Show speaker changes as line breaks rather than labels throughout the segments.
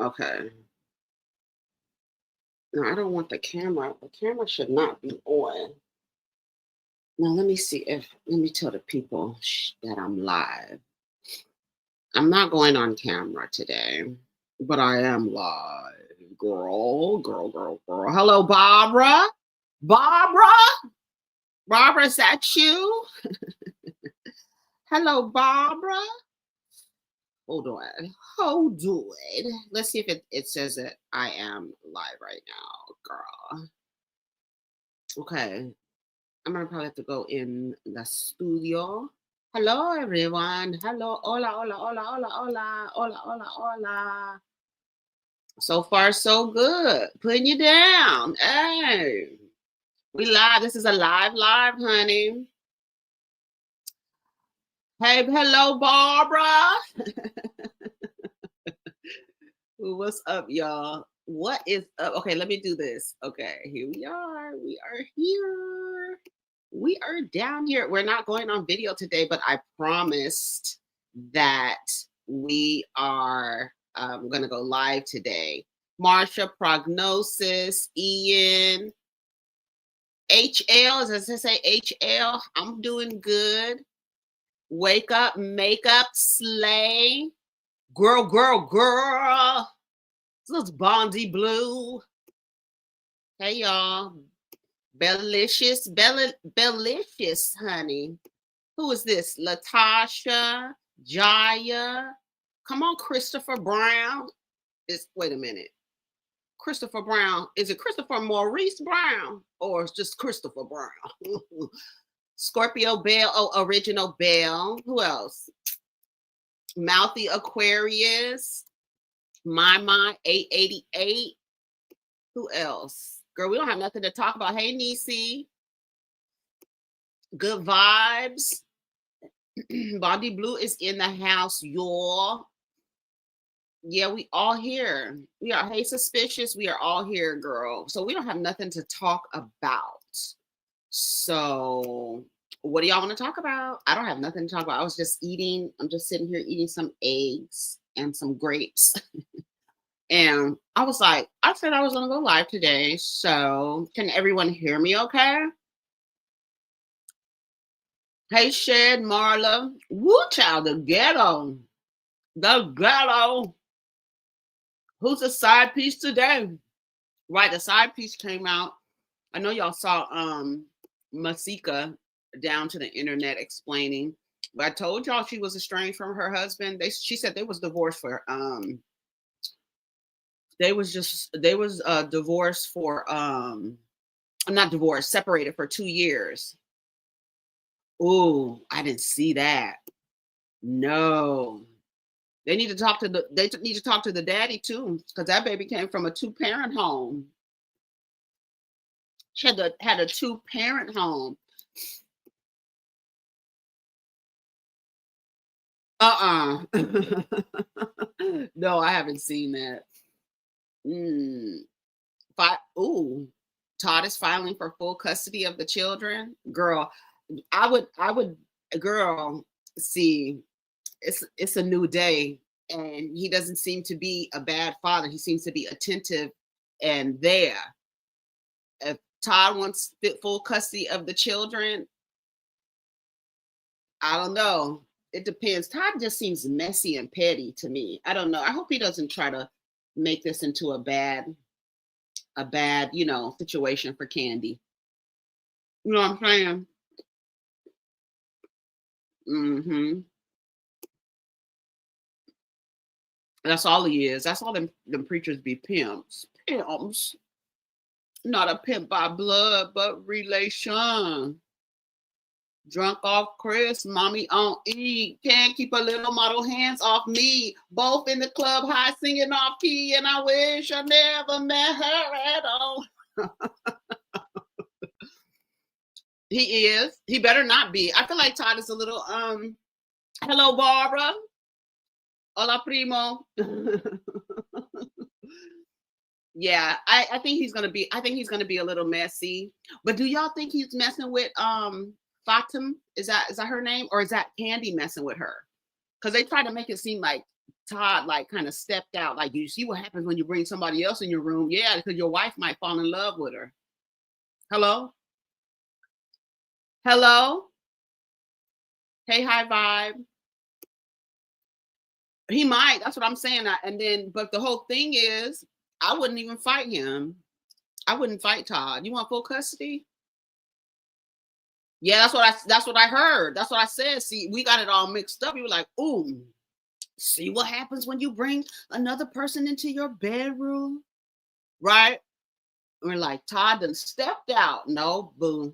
Okay. No, I don't want the camera. The camera should not be on. Now let me see if let me tell the people that I'm live. I'm not going on camera today, but I am live. Girl. Hello, Barbara. Barbara? Barbara, is that you? Hello, Barbara. Hold on. Hold on. Let's see if it says that I am live right now, girl. Okay. I'm gonna probably have to go in the studio. Hello, everyone. Hello. Hola. So far, so good. Putting you down. Hey, we live. This is a live, honey. Hey, hello, Barbara. What's up, y'all? What is up? Okay, let me do this. Okay, here we are. We are here. We are down here. We're not going on video today, but I promised that we are going to go live today. Marsha, Prognosis, Ian, HL, does it say HL? I'm doing good. Wake up, makeup, slay. Girl. This is Bondi Blue. Hey, y'all. Bellicious, honey. Who is this? Latasha, Jaya. Come on, Christopher Brown. Wait a minute. Christopher Brown. Is it Christopher Maurice Brown or it's just Christopher Brown? Scorpio Bell. Oh, Original Bell. Who else? Mouthy Aquarius. My 888. Who else? Girl, we don't have nothing to talk about. Hey, Nisi. Good vibes. Bondi Blue is in the house, y'all. Yeah, we all here. We are, hey, Suspicious. We are all here, girl. So we don't have nothing to talk about. So what do y'all want to talk about? I don't have nothing to talk about. I was just eating. I'm just sitting here eating some eggs and some grapes. And I was like, I said I was going to go live today. So can everyone hear me okay? Hey, Shed, Marla. Woo, child, the ghetto. The ghetto. Who's the side piece today? Right, the side piece came out. I know y'all saw Masika down to the internet explaining, but I told y'all she was estranged from her husband. She said they was divorced for they was divorced for not divorced, separated for 2 years. Ooh, I didn't see that. No. They need to talk to the daddy too, because that baby came from a 2-parent home. She had a 2-parent home. No, I haven't seen that. Ooh, Todd is filing for full custody of the children. Girl, I would, girl, see, it's a new day, and he doesn't seem to be a bad father. He seems to be attentive and there. If Todd wants full custody of the children, I don't know. It depends. Todd just seems messy and petty to me. I don't know. I hope he doesn't try to make this into a bad, situation for Candy. You know what I'm saying? Mm-hmm. That's all he is. That's all them preachers be pimps. Pimps. Not a pimp by blood, but relation. Drunk off Chris, mommy on E. Can't keep a little model hands off me. Both in the club, high singing off key, and I wish I never met her at all. He is. He better not be. I feel like Todd is a little hello, Barbara. Hola, primo. Yeah, I think he's gonna be. I think he's gonna be a little messy. But do y'all think he's messing with Fatim? Is that her name, or is that Candy messing with her? Because they try to make it seem like Todd like kind of stepped out. Like, you see what happens when you bring somebody else in your room? Yeah, because your wife might fall in love with her. Hello? Hello? Hey, high vibe. He might. That's what I'm saying. And then, but the whole thing is, I wouldn't even fight him. I wouldn't fight Todd. You want full custody? Yeah, that's what I heard. That's what I said. See, we got it all mixed up. You were like, ooh, see what happens when you bring another person into your bedroom, right? We're like, Todd done stepped out. No, boom.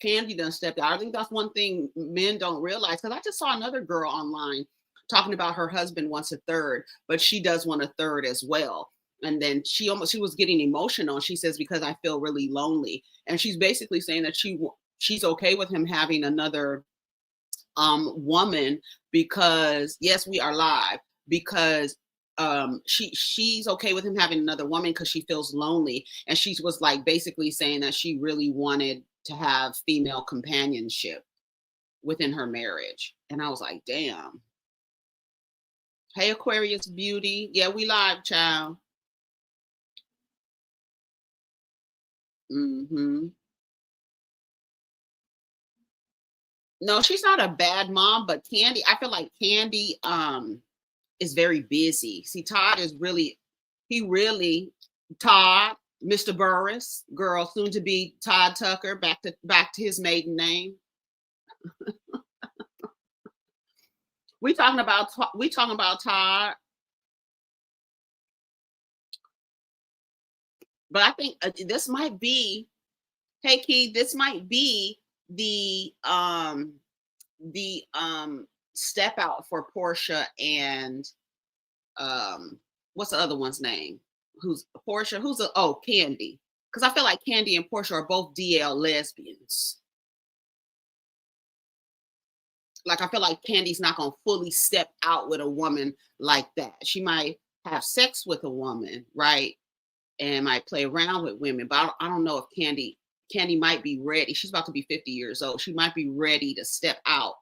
Candy done stepped out. I think that's one thing men don't realize. Because I just saw another girl online talking about her husband wants a third, but she does want a third as well. And then she was getting emotional. She says, because I feel really lonely. And she's basically saying that she's okay with him having another woman, because yes, we are live, because she's okay with him having another woman because she feels lonely, and she was like basically saying that she really wanted to have female companionship within her marriage. And I was like, damn. Hey, Aquarius beauty. Yeah, we live, child. Mm-hmm. No, she's not a bad mom, but Candy, I feel like Candy is very busy. See, Todd is really, he really, Todd, Mr. Burris, girl, soon to be Todd Tucker, back to his maiden name. We talking about Todd, but I think this might be, hey Key, this might be the step out for Portia and what's the other one's name? Who's Portia? Candy. Because I feel like Candy and Portia are both DL lesbians. Like, I feel like Candy's not gonna fully step out with a woman like that. She might have sex with a woman, right? And might play around with women, but I don't know if Candy might be ready. She's about to be 50 years old. She might be ready to step out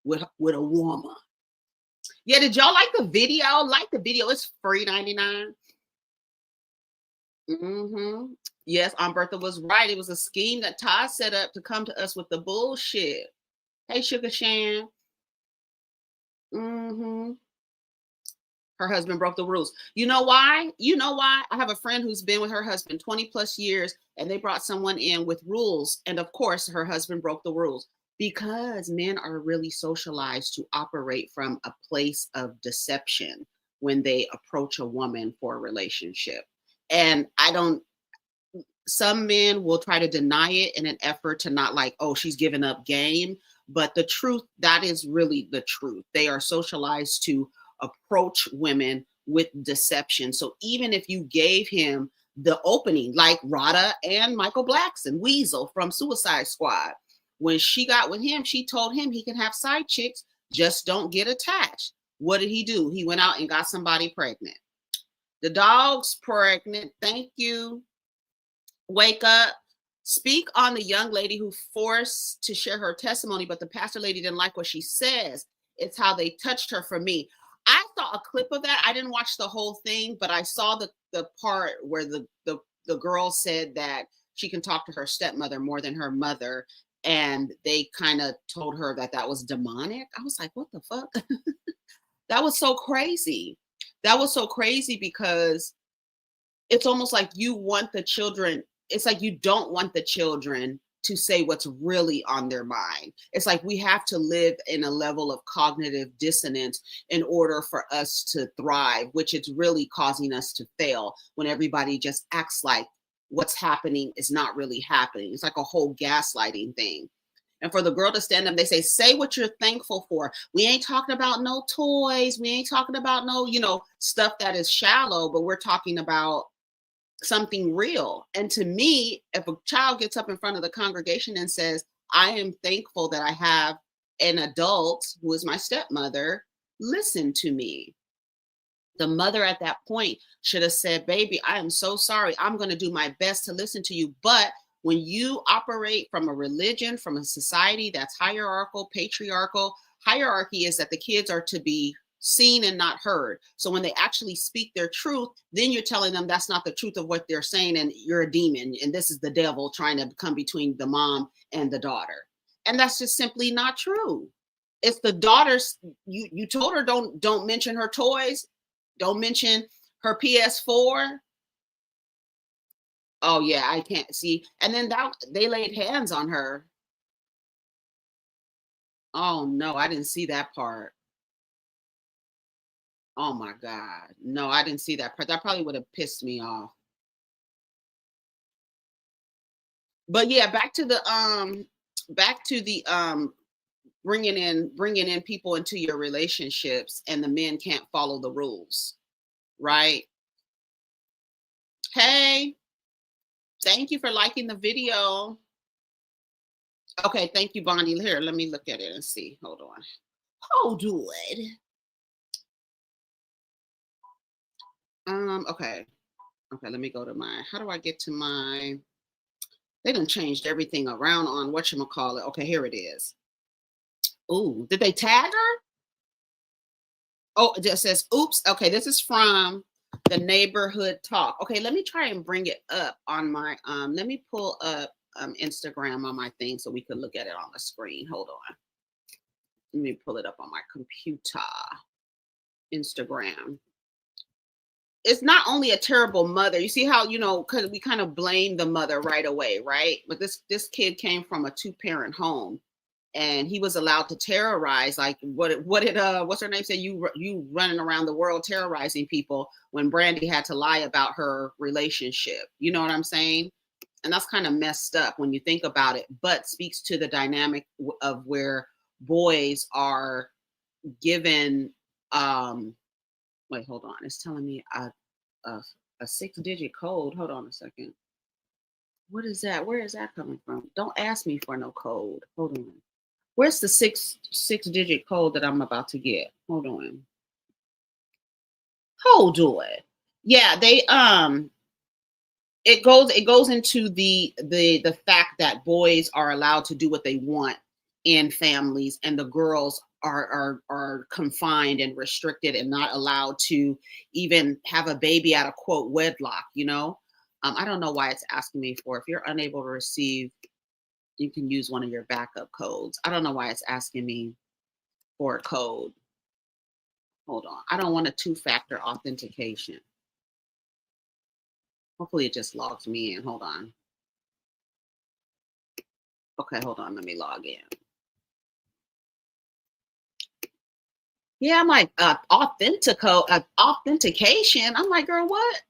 with a woman. Yeah, did y'all like the video? Like the video. It's free 99. Mm-hmm. Yes, Aunt Bertha was right. It was a scheme that Todd set up to come to us with the bullshit. Hey, Sugar Shan. Mm-hmm. Her husband broke the rules. You know why? You know why? I have a friend who's been with her husband 20 plus years, and they brought someone in with rules. And of course, her husband broke the rules, because men are really socialized to operate from a place of deception when they approach a woman for a relationship. And some men will try to deny it in an effort to not, like, oh, she's giving up game. But the truth, that is really the truth. They are socialized to approach women with deception. So even if you gave him the opening, like Rada and Michael Blackson, Weasel from Suicide Squad, when she got with him, she told him he can have side chicks, just don't get attached. What did he do? He went out and got somebody pregnant. The dog's pregnant. Thank you. Wake up. Speak on the young lady who forced to share her testimony, but the pastor lady didn't like what she says. It's how they touched her. For me, I saw a clip of that. I didn't watch the whole thing, but I saw the part where the girl said that she can talk to her stepmother more than her mother, and they kind of told her that was demonic. I was like, what the fuck? That was so crazy. That was so crazy, because it's almost like you want the children, it's like you don't want the children to say what's really on their mind. It's like we have to live in a level of cognitive dissonance in order for us to thrive, which is really causing us to fail when everybody just acts like what's happening is not really happening. It's like a whole gaslighting thing. And for the girl to stand up, they say what you're thankful for. We ain't talking about no toys. We ain't talking about no, stuff that is shallow, but we're talking about something real. And to me, if a child gets up in front of the congregation and says, I am thankful that I have an adult who is my stepmother, listen to me. The mother at that point should have said, baby, I am so sorry. I'm going to do my best to listen to you. But when you operate from a religion, from a society that's hierarchical, patriarchal, hierarchy is that the kids are to be seen and not heard. So when they actually speak their truth, then you're telling them that's not the truth of what they're saying, and you're a demon, and this is the devil trying to come between the mom and the daughter. And that's just simply not true. It's the daughter's. You told her don't mention her toys, don't mention her PS4. Oh yeah, I can't see. And then they laid hands on her. Oh no, I didn't see that part. Oh my God. No, I didn't see that part. That probably would have pissed me off. But yeah, back to the bringing in people into your relationships, and the men can't follow the rules, right? Hey, thank you for liking the video. Okay, thank you, Bonnie. Here, let me look at it and see. Hold on. Hold on. Okay. Okay, let me go to my, how do I get to my, they done changed everything around on whatchamacallit. Okay, here it is. Ooh, did they tag her? Oh, it just says, oops. Okay, this is from the neighborhood talk. Okay, let me try and bring it up on my, let me pull up Instagram on my thing so we can look at it on the screen. Hold on. Let me pull it up on my computer. Instagram. It's not only a terrible mother. You see how, because we kind of blame the mother right away, right? But this kid came from a 2-parent home, and he was allowed to terrorize. Like what did what's her name say? You running around the world terrorizing people, when Brandy had to lie about her relationship. You know what I'm saying? And that's kind of messed up when you think about it, but speaks to the dynamic of where boys are given wait, hold on. It's telling me a 6-digit code. Hold on a second. What is that? Where is that coming from? Don't ask me for no code. Hold on. Where's the six-digit code that I'm about to get? Hold on. Hold on. Yeah, they it goes into the fact that boys are allowed to do what they want in families, and the girls are confined and restricted and not allowed to even have a baby out of quote wedlock. I don't know why it's asking me for, if you're unable to receive, you can use one of your backup codes. I don't know why it's asking me for a code. Hold on, I don't want a 2-factor authentication. Hopefully it just logs me in. Hold on. Okay, hold on, let me log in. Yeah, I'm like, authentication. I'm like, girl, what?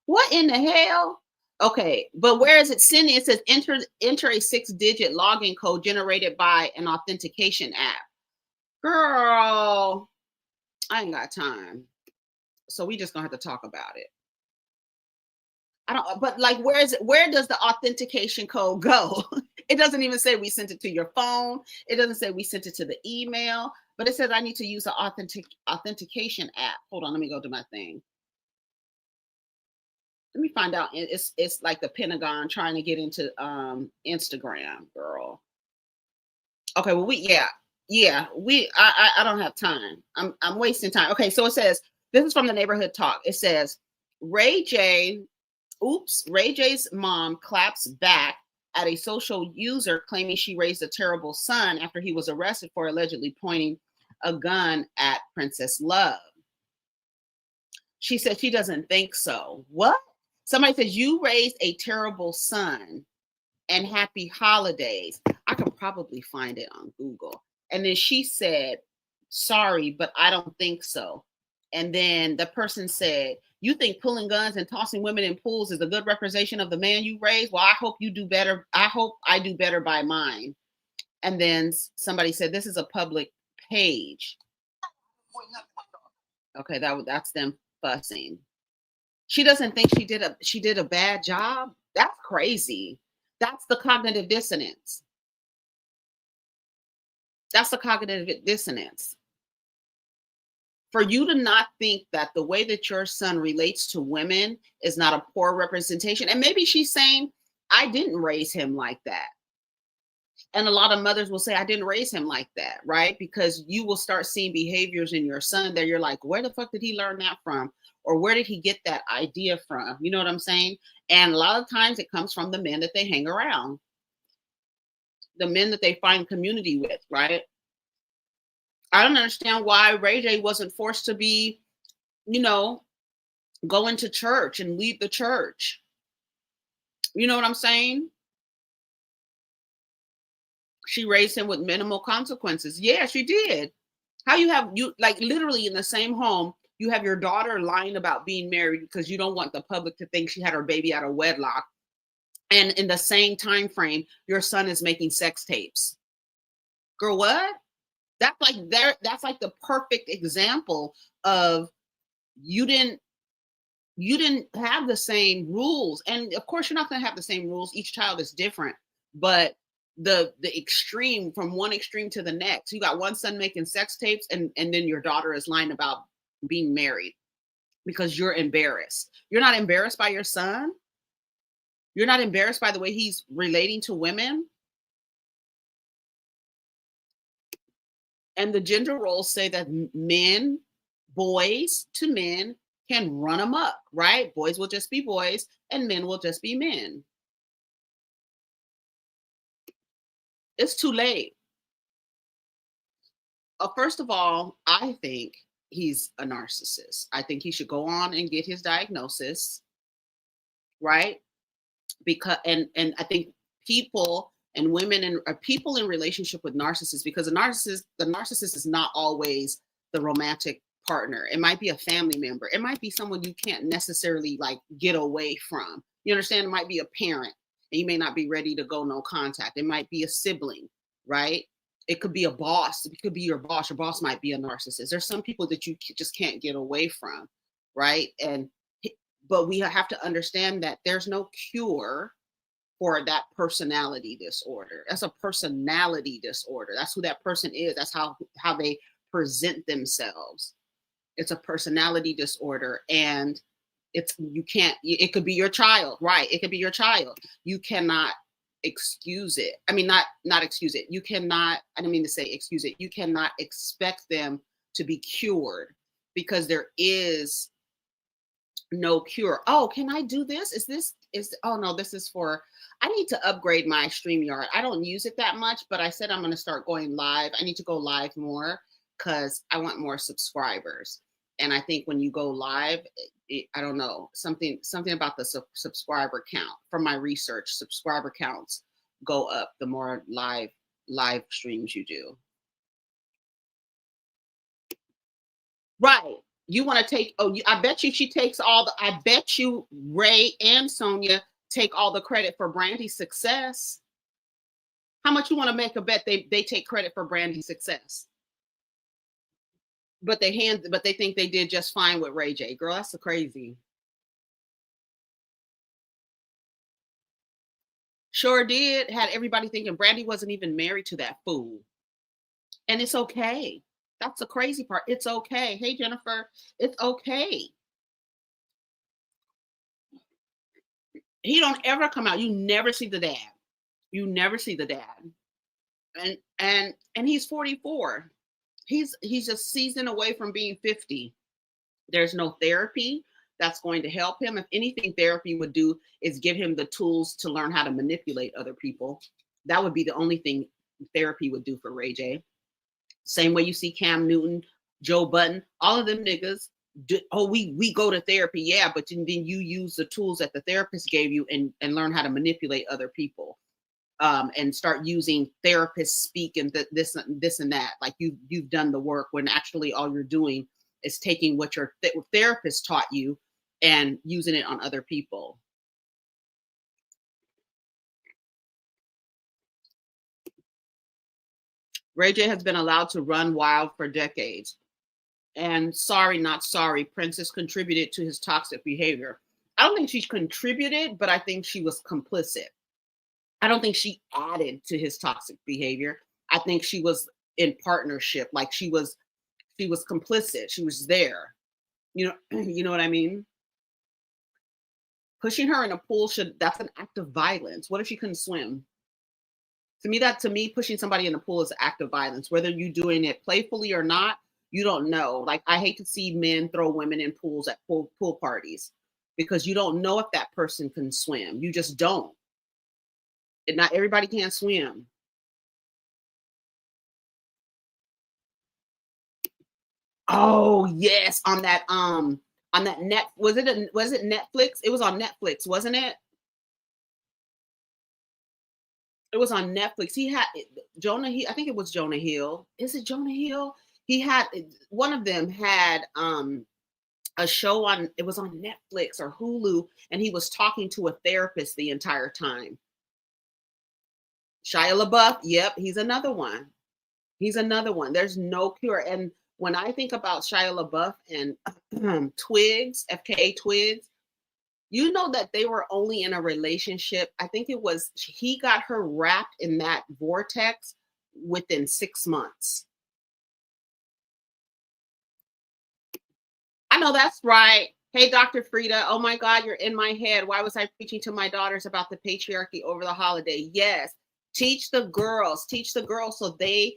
What in the hell? Okay, but where is it sending? It says enter a 6-digit login code generated by an authentication app. Girl, I ain't got time. So we just gonna have to talk about it. I don't, but like, where is it? Where does the authentication code go? It doesn't even say we sent it to your phone. It doesn't say we sent it to the email, but it says I need to use the authentication app. Hold on, let me go to my thing. Let me find out. It's like the Pentagon trying to get into Instagram, girl. Okay, well I don't have time. I'm wasting time. Okay, so it says, this is from the neighborhood talk. It says Ray J's mom claps back at a social user claiming she raised a terrible son after he was arrested for allegedly pointing a gun at Princess Love. She said she doesn't think so. What? Somebody says you raised a terrible son, and happy holidays. I can probably find it on Google. And then she said, sorry, but I don't think so. And then the person said, you think pulling guns and tossing women in pools is a good representation of the man you raised? Well, I hope you do better. I hope I do better by mine. And then somebody said, this is a public page. Okay, that's them fussing. She doesn't think she did a bad job. That's crazy. That's the cognitive dissonance. That's the cognitive dissonance. For you to not think that the way that your son relates to women is not a poor representation. And maybe she's saying, I didn't raise him like that. And a lot of mothers will say, I didn't raise him like that, right? Because you will start seeing behaviors in your son that you're like, where the fuck did he learn that from? Or where did he get that idea from? You know what I'm saying? And a lot of times it comes from the men that they hang around, the men that they find community with, right? I don't understand why Ray J wasn't forced to be, you know, go into church and lead the church. You know what I'm saying? She raised him with minimal consequences. Yeah, she did. How you like literally in the same home, you have your daughter lying about being married because you don't want the public to think she had her baby out of wedlock. And in the same time frame, your son is making sex tapes. Girl, what? That's like the perfect example of you didn't you didn't have the same rules. And of course you're not going to have the same rules. Each child is different, but the extreme from one extreme to the next. You got one son making sex tapes and then your daughter is lying about being married because you're embarrassed. You're not embarrassed by your son? You're not embarrassed by the way he's relating to women? And the gender roles say that men, boys to men can run amok, right? Boys will just be boys and men will just be men. It's too late. First of all, I think he's a narcissist. I think he should go on and get his diagnosis, right? Because and I think people and women and people in relationship with narcissists, because the narcissist is not always the romantic partner. It might be a family member. It might be someone you can't necessarily like get away from. You understand? It might be a parent and you may not be ready to go no contact. It might be a sibling, right? It could be a boss. It could be your boss. Your boss might be a narcissist. There's some people that you just can't get away from, right? But we have to understand that there's no cure for that personality disorder. That's a personality disorder. That's who that person is. That's how they present themselves. It's a personality disorder, and you can't. It could be your child, right? It could be your child. You cannot excuse it. I mean, not excuse it. You cannot. I don't mean to say excuse it. You cannot expect them to be cured because there is no cure. Oh, can I do this? Oh no, this is for, I need to upgrade my StreamYard. I don't use it that much, but I said I'm going to start going live. I need to go live more because I want more subscribers. And I think when you go live, I don't know, something about the subscriber count. From my research, subscriber counts go up the more live streams you do. Right. You want to take, I bet you she takes I bet you Ray and Sonia take all the credit for Brandy's success. How much you want to make a bet they take credit for Brandy's success? But they think they did just fine with Ray J. Girl, that's so crazy. Sure did. Had everybody thinking Brandy wasn't even married to that fool. And it's okay. That's the crazy part. It's okay. Hey, Jennifer, it's okay. He don't ever come out. You never see the dad. You never see the dad. And he's 44. He's a season away from being 50. There's no therapy that's going to help him. If anything, therapy would do is give him the tools to learn how to manipulate other people. That would be the only thing therapy would do for Ray J. Same way you see Cam Newton, Joe Budden, all of them niggas. We go to therapy, yeah, but then you use the tools that the therapist gave you and learn how to manipulate other people. And start using therapist speak and this and that. Like you've done the work when actually all you're doing is taking what your therapist taught you and using it on other people. Ray J has been allowed to run wild for decades. And sorry, not sorry, Princess contributed to his toxic behavior. I don't think she contributed, but I think she was complicit. I don't think she added to his toxic behavior. I think she was in partnership, like she was complicit. She was there. You know what I mean? Pushing her in a pool that's an act of violence. What if she couldn't swim? To me, pushing somebody in the pool is an act of violence. Whether you're doing it playfully or not, you don't know. Like, I hate to see men throw women in pools at pool parties, because you don't know if that person can swim. You just don't. And not everybody can swim. Oh yes, on that net, was it Netflix? It was on Netflix, wasn't it? It was on Netflix. He had Jonah. I think it was Jonah Hill. Is it Jonah Hill? He had one of them had a show on. It was on Netflix or Hulu, and he was talking to a therapist the entire time. Shia LaBeouf. Yep, he's another one. He's another one. There's no cure. And when I think about Shia LaBeouf and Twigs, FKA Twigs, you know that they were only in a relationship. I think it was, he got her wrapped in that vortex within 6 months. I know that's right. Hey, Dr. Frida. Oh my God, you're in my head. Why was I preaching to my daughters about the patriarchy over the holiday? Yes. Teach the girls so they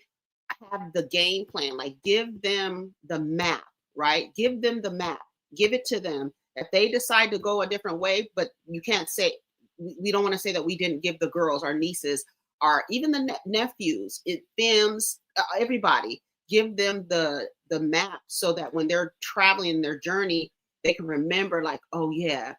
have the game plan. Like, give them the map, right? Give them the map. Give it to them. If they decide to go a different way, but you can't say, we don't want to say that we didn't give the girls, our nieces, our even the nephews, Fims, everybody, give them the map so that when they're traveling their journey, they can remember, like, oh yeah,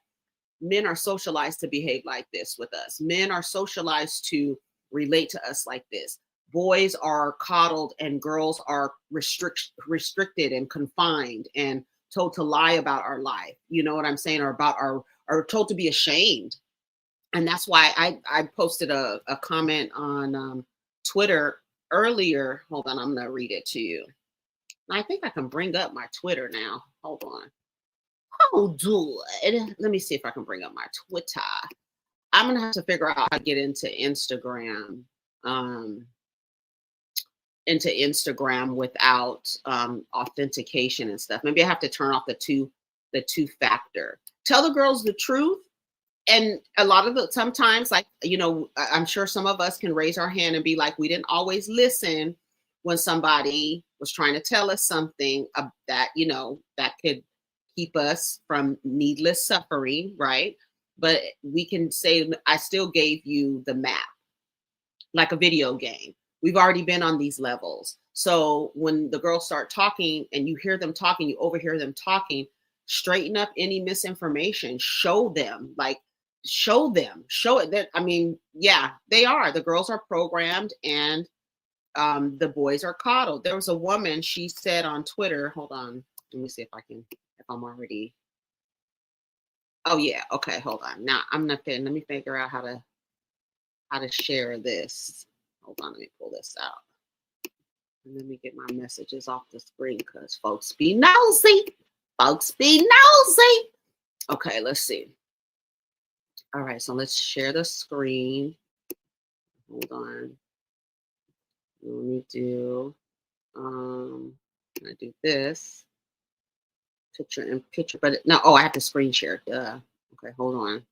men are socialized to behave like this with us. Men are socialized to relate to us like this. Boys are coddled and girls are restricted and confined and told to lie about our life. You know what I'm saying? Or about or told to be ashamed. And that's why I posted a comment on Twitter earlier. Hold on, I'm gonna read it to you. I think I can bring up my Twitter now. Hold on. Hold on. Let me see if I can bring up my Twitter. I'm gonna have to figure out how to get into Instagram. Without authentication and stuff. Maybe I have to turn off the two factor. Tell the girls the truth. And a lot of the sometimes, like, you know, I'm sure some of us can raise our hand and be like, we didn't always listen when somebody was trying to tell us something that, you know, that could keep us from needless suffering, right? But we can say, I still gave you the map, like a video game. We've already been on these levels. So when the girls start talking and you hear them talking, you overhear them talking, straighten up any misinformation, show them, like, show it that, I mean, yeah, they are. The girls are programmed and the boys are coddled. There was a woman, she said on Twitter, hold on, let me see if I'm already, oh yeah, okay, hold on. Now I'm not kidding. Let me figure out how to share this. Hold on, let me pull this out. And let me get my messages off the screen because folks be nosy. Folks be nosy. Okay, let's see. All right, so let's share the screen. Hold on. Let me do, I do this. Picture in picture, but no, oh, I have to screen share. Duh. Okay, hold on.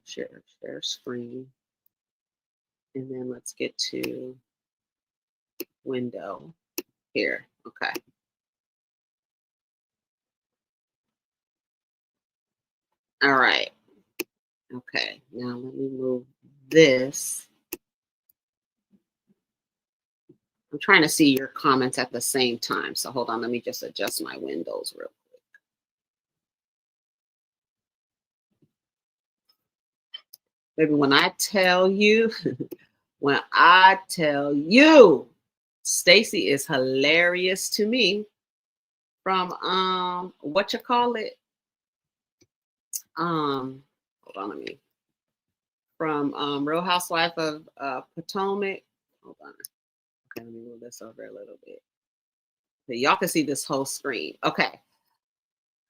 Share screen. And then let's get to window here. Okay. All right. Okay. Now let me move this. I'm trying to see your comments at the same time. So hold on. Let me just adjust my windows real quick. Baby, when I tell you, Stacy is hilarious to me from what you call it? Hold on, from Real Housewife of Potomac. Hold on. Okay, let me move this over a little bit. So y'all can see this whole screen. Okay.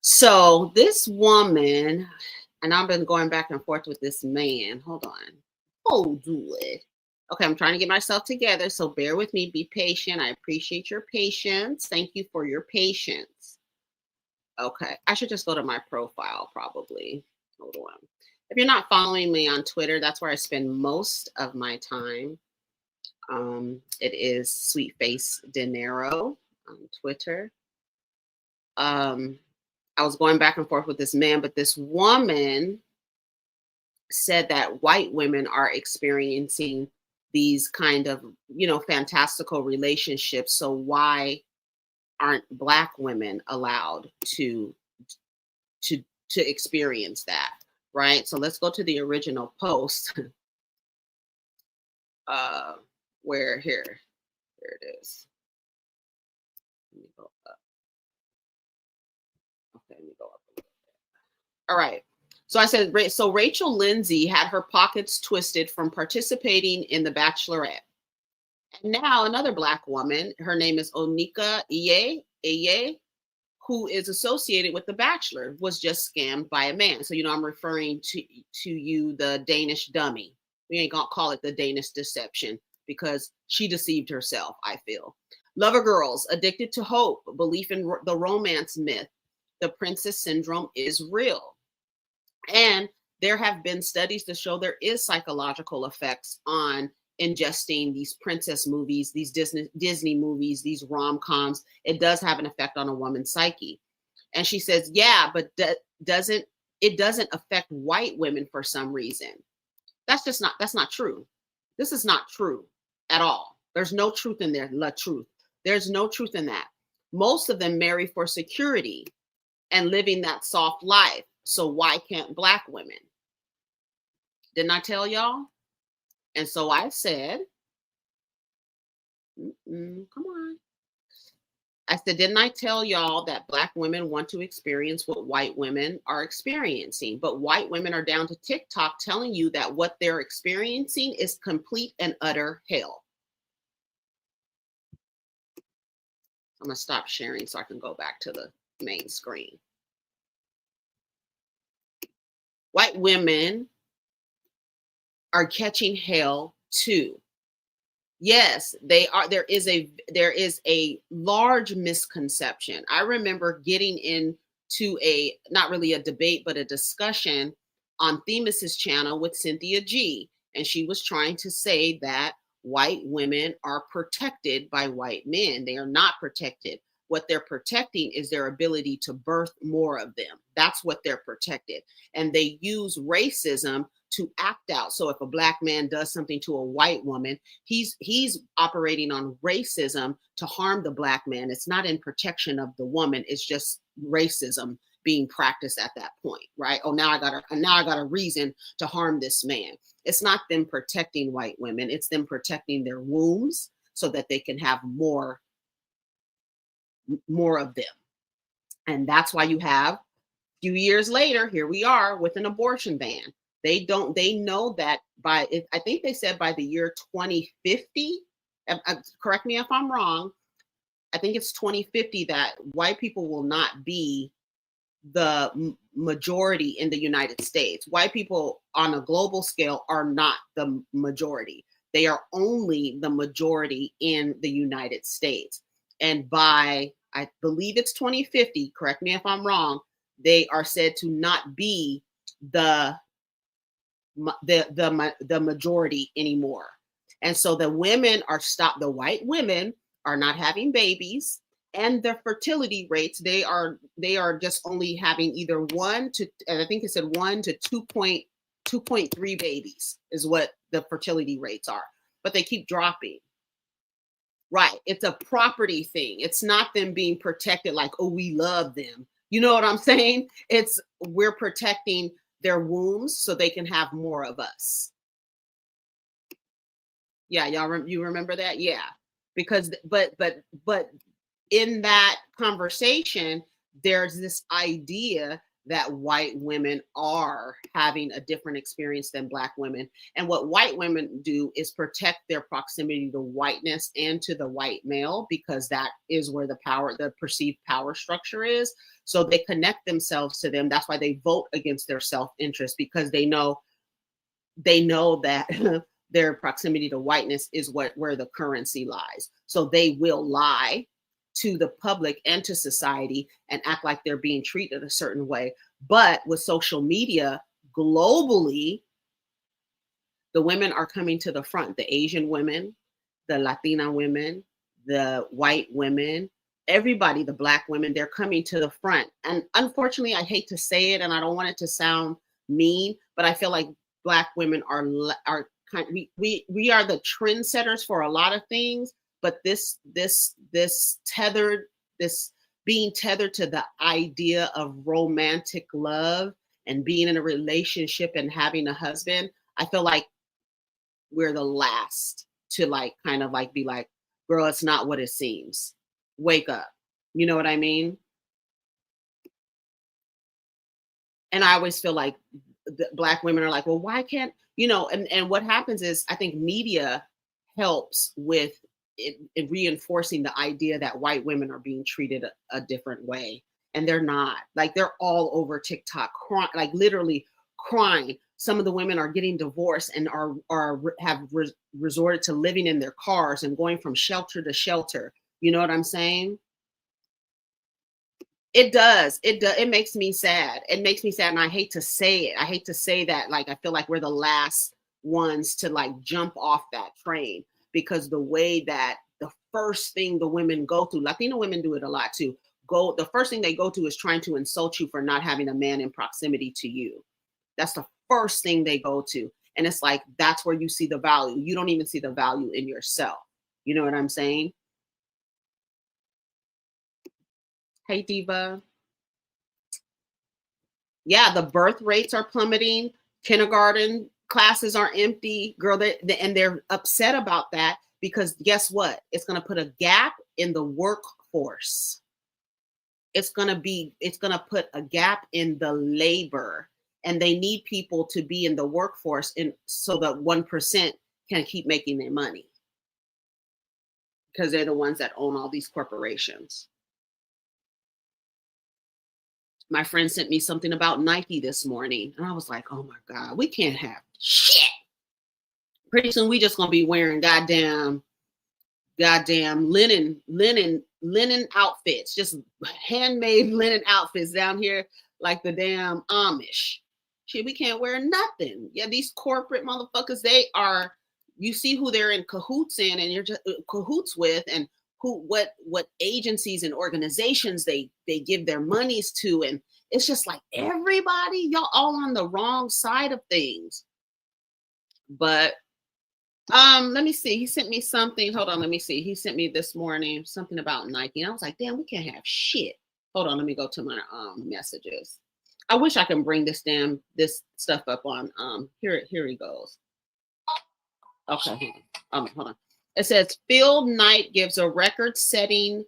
So this woman, and I've been going back and forth with this man. Hold on. Hold it. Okay, I'm trying to get myself together, so bear with me. Be patient. I appreciate your patience. Thank you for your patience. Okay, I should just go to my profile probably. Hold on. If you're not following me on Twitter, that's where I spend most of my time. It is Sweet Face Dinero on Twitter. I was going back and forth with this man, but this woman said that white women are experiencing these kind of, fantastical relationships. So why aren't black women allowed to to experience that? Right? So let's go to the original post. uh where here it is. Let me go up. Okay, let me go up a little. All right. So I said, so Rachel Lindsay had her pockets twisted from participating in The Bachelorette. And now another black woman, her name is Onika Eye, who is associated with The Bachelor, was just scammed by a man. So, I'm referring to you, the Danish dummy. We ain't gonna call it the Danish deception because she deceived herself, I feel. Lover girls, addicted to hope, belief in the romance myth. The princess syndrome is real. And there have been studies to show there is psychological effects on ingesting these princess movies, these Disney movies, these rom-coms. It does have an effect on a woman's psyche. And she says, yeah, but it doesn't affect white women for some reason. That's not true. This is not true at all. There's no truth in there. La truth. There's no truth in that. Most of them marry for security and living that soft life. So why can't black women? Didn't I tell y'all? And so I said, come on. I said, didn't I tell y'all that black women want to experience what white women are experiencing? But white women are down to TikTok telling you that what they're experiencing is complete and utter hell. I'm going to stop sharing so I can go back to the main screen. White women are catching hell too. Yes, they are. There is a large misconception. I remember getting into not really a debate, but a discussion on Themis's channel with Cynthia G. And she was trying to say that white women are protected by white men. They are not protected. What they're protecting is their ability to birth more of them. That's what they're protected. And they use racism to act out. So if a black man does something to a white woman, he's operating on racism to harm the black man. It's not in protection of the woman. It's just racism being practiced at that point, right? Oh, now I got a reason to harm this man. It's not them protecting white women. It's them protecting their wombs so that they can have more of them. And that's why you have a few years later, here we are with an abortion ban. They know that I think they said by the year 2050, correct me if I'm wrong, I think it's 2050 that white people will not be the majority in the United States. White people on a global scale are not the majority. They are only the majority in the United States. And by, I believe it's 2050, correct me if I'm wrong, they are said to not be the majority anymore. And so the women are stopped. The white women are not having babies, and their fertility rates, they are just only having either 1 to, and I think it said 1 to 2.3 babies is what the fertility rates are, but they keep dropping. Right. It's a property thing. It's not them being protected like, oh, we love them. You know what I'm saying? It's we're protecting their wombs so they can have more of us. Yeah, you remember that? Yeah. Because but in that conversation, there's this idea that white women are having a different experience than black women. And what white women do is protect their proximity to whiteness and to the white male, because that is where the perceived power structure is. So they connect themselves to them. That's why they vote against their self-interest, because they know that their proximity to whiteness is where the currency lies. So they will lie to the public and to society and act like they're being treated a certain way. But with social media globally, the women are coming to the front. The Asian women, the Latina women, the white women, everybody, the Black women, they're coming to the front. And unfortunately, I hate to say it, and I don't want it to sound mean, but I feel like Black women are kind. We are the trendsetters for a lot of things, but this being tethered to the idea of romantic love and being in a relationship and having a husband, I feel like we're the last to like kind of like be like, girl, it's not what it seems. Wake up. You know what I mean? And I always feel like the Black women are like, well, why can't, and what happens is I think media helps with it reinforcing the idea that white women are being treated a different way. And they're not. Like, they're all over TikTok, crying, like literally crying. Some of the women are getting divorced and have resorted to living in their cars and going from shelter to shelter. You know what I'm saying? It does. It makes me sad. It makes me sad. And I hate to say it. I hate to say that. Like, I feel like we're the last ones to like jump off that train, because the way that the first thing the women go through, Latina women do it a lot too. The first thing they go to is trying to insult you for not having a man in proximity to you. That's the first thing they go to. And it's like, that's where you see the value. You don't even see the value in yourself. You know what I'm saying? Hey, Diva. Yeah, the birth rates are plummeting. Kindergarten classes are empty. Girl, and they're upset about that because guess what? It's going to put a gap in the workforce. It's going to put a gap in the labor, and they need people to be in the workforce so that 1% can keep making their money, because they're the ones that own all these corporations. My friend sent me something about Nike this morning, and I was like, oh my God, we can't have shit. Pretty soon we just gonna be wearing goddamn linen outfits, just handmade linen outfits down here like the damn Amish. Shit, we can't wear nothing. Yeah, these corporate motherfuckers, you see who they're in cahoots in, and you're just cahoots with, and what agencies and organizations they give their monies to. And it's just like, everybody, y'all all on the wrong side of things. But let me see. He sent me something. Hold on, let me see. He sent me this morning something about Nike, and I was like, damn, we can't have shit. Hold on, let me go to my messages. I wish I can bring this stuff up on here he goes. Okay, hold on. It says Phil Knight gives a record-setting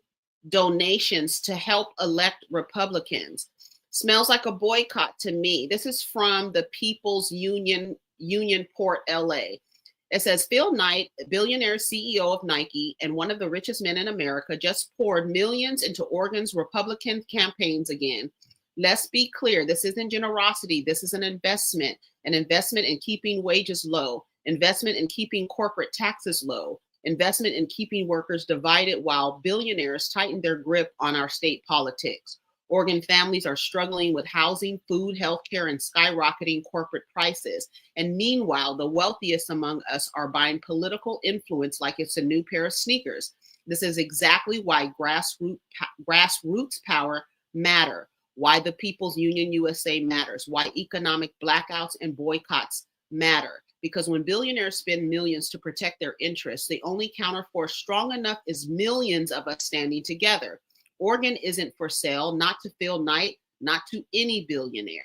donations to help elect Republicans. Smells like a boycott to me. This is from the People's Union Port, LA. It says Phil Knight, billionaire CEO of Nike and one of the richest men in America, just poured millions into Oregon's Republican campaigns again. Let's be clear. This isn't generosity. This is an investment in keeping wages low, investment in keeping corporate taxes low, investment in keeping workers divided while billionaires tighten their grip on our state politics. Oregon families are struggling with housing, food, healthcare, and skyrocketing corporate prices. And meanwhile, the wealthiest among us are buying political influence like it's a new pair of sneakers. This is exactly why grassroots power matter, why the People's Union USA matters, why economic blackouts and boycotts matter. Because when billionaires spend millions to protect their interests, the only counterforce strong enough is millions of us standing together. Oregon isn't for sale, not to Phil Knight, not to any billionaire.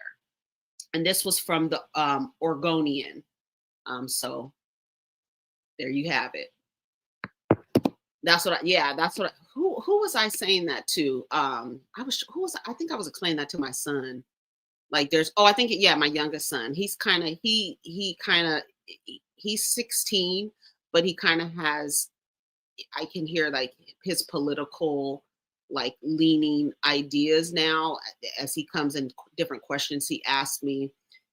And this was from the Oregonian. So there you have it. Who was I saying that to? I think I was explaining that to my son. Like my youngest son. He's 16, but he kind of has, I can hear like his political like leaning ideas now as he comes in different questions he asked me.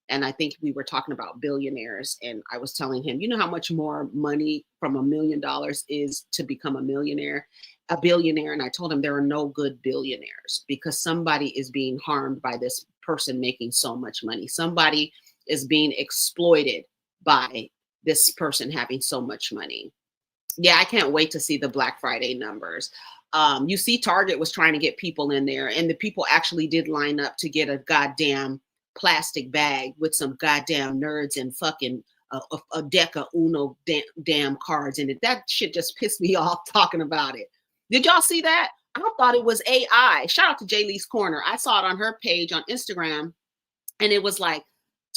And I think we were talking about billionaires, and I was telling him, you know how much more money from $1 million is to become a billionaire. And I told him there are no good billionaires because somebody is being harmed by this person making so much money. Somebody is being exploited by this person having so much money. Yeah, I can't wait to see the Black Friday numbers. You see, Target was trying to get people in there, and the people actually did line up to get a goddamn plastic bag with some goddamn nerds and fucking a deck of Uno damn cards in it. That shit just pissed me off talking about it. Did y'all see that? I thought it was AI. Shout out to Jay Lee's Corner. I saw it on her page on Instagram, and it was like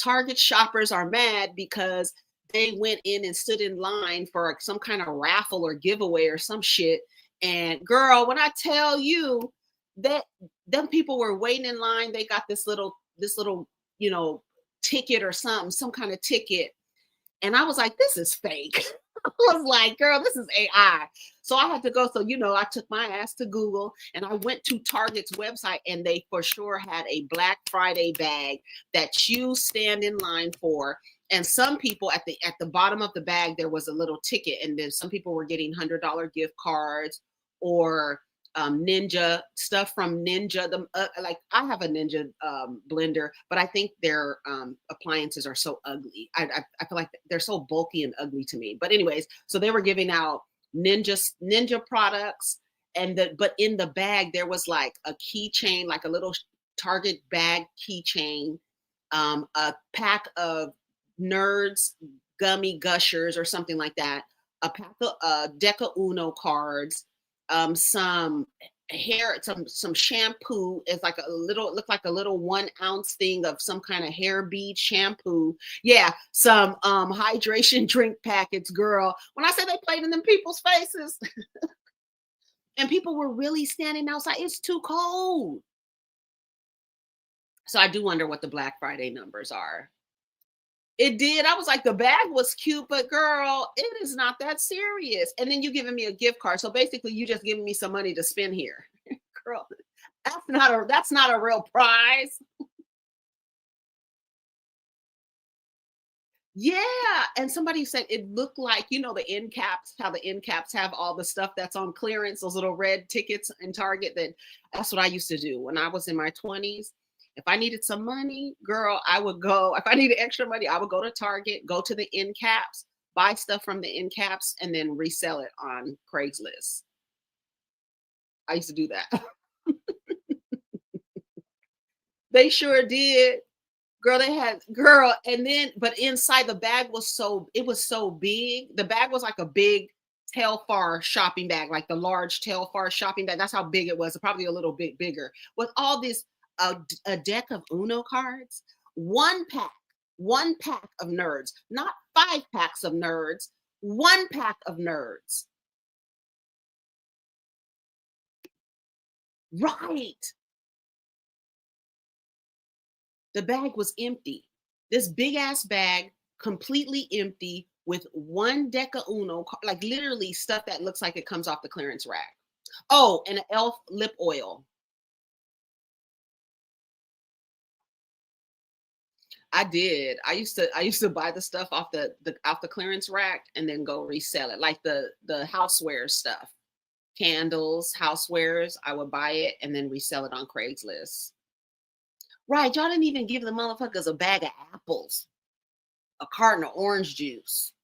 Target shoppers are mad because they went in and stood in line for some kind of raffle or giveaway or some shit. And girl, when I tell you that them people were waiting in line, they got this little, ticket or something, some kind of ticket. And I was like, this is fake. I was like, girl, this is AI. So I had to go. So, I took my ass to Google and I went to Target's website, and they for sure had a Black Friday bag that you stand in line for. And some people at the bottom of the bag, there was a little ticket. And then some people were getting $100 gift cards or Ninja stuff from Ninja. Like I have a Ninja blender, but I think their appliances are so ugly. I feel like they're so bulky and ugly to me. But anyways, so they were giving out Ninja products, but in the bag there was like a keychain, like a little Target bag keychain, a pack of Nerds gummy gushers or something like that, a pack of deck of Uno cards, some hair, some shampoo. It's like looked like a little 1 ounce thing of some kind of hair bead shampoo. Yeah, some hydration drink packets, girl. When I say they played in them people's faces, and people were really standing outside. It's too cold. So I do wonder what the Black Friday numbers are. It did. I was like, the bag was cute, but girl, it is not that serious. And then you giving me a gift card. So basically you just giving me some money to spend here. Girl, that's not a real prize. Yeah. And somebody said it looked like, the end caps, how the end caps have all the stuff that's on clearance, those little red tickets in Target. That's what I used to do when I was in my 20s. If I needed some money, girl, I would go. If I needed extra money, I would go to Target, go to the end caps, buy stuff from the end caps, and then resell it on Craigslist. I used to do that. They sure did. Girl, but inside the bag it was so big. The bag was like a big Telfar shopping bag, like the large Telfar shopping bag. That's how big it was, probably a little bit bigger. With all this, a deck of Uno cards, one pack of Nerds, not 5 packs of Nerds, 1 pack of Nerds. Right. The bag was empty. This big ass bag, completely empty, with 1 deck of Uno, like literally stuff that looks like it comes off the clearance rack. Oh, and an Elf lip oil. I did. I used to buy the stuff off the clearance rack and then go resell it, like the houseware stuff, candles, housewares. I would buy it and then resell it on Craigslist. Right, y'all didn't even give the motherfuckers a bag of apples, a carton of orange juice.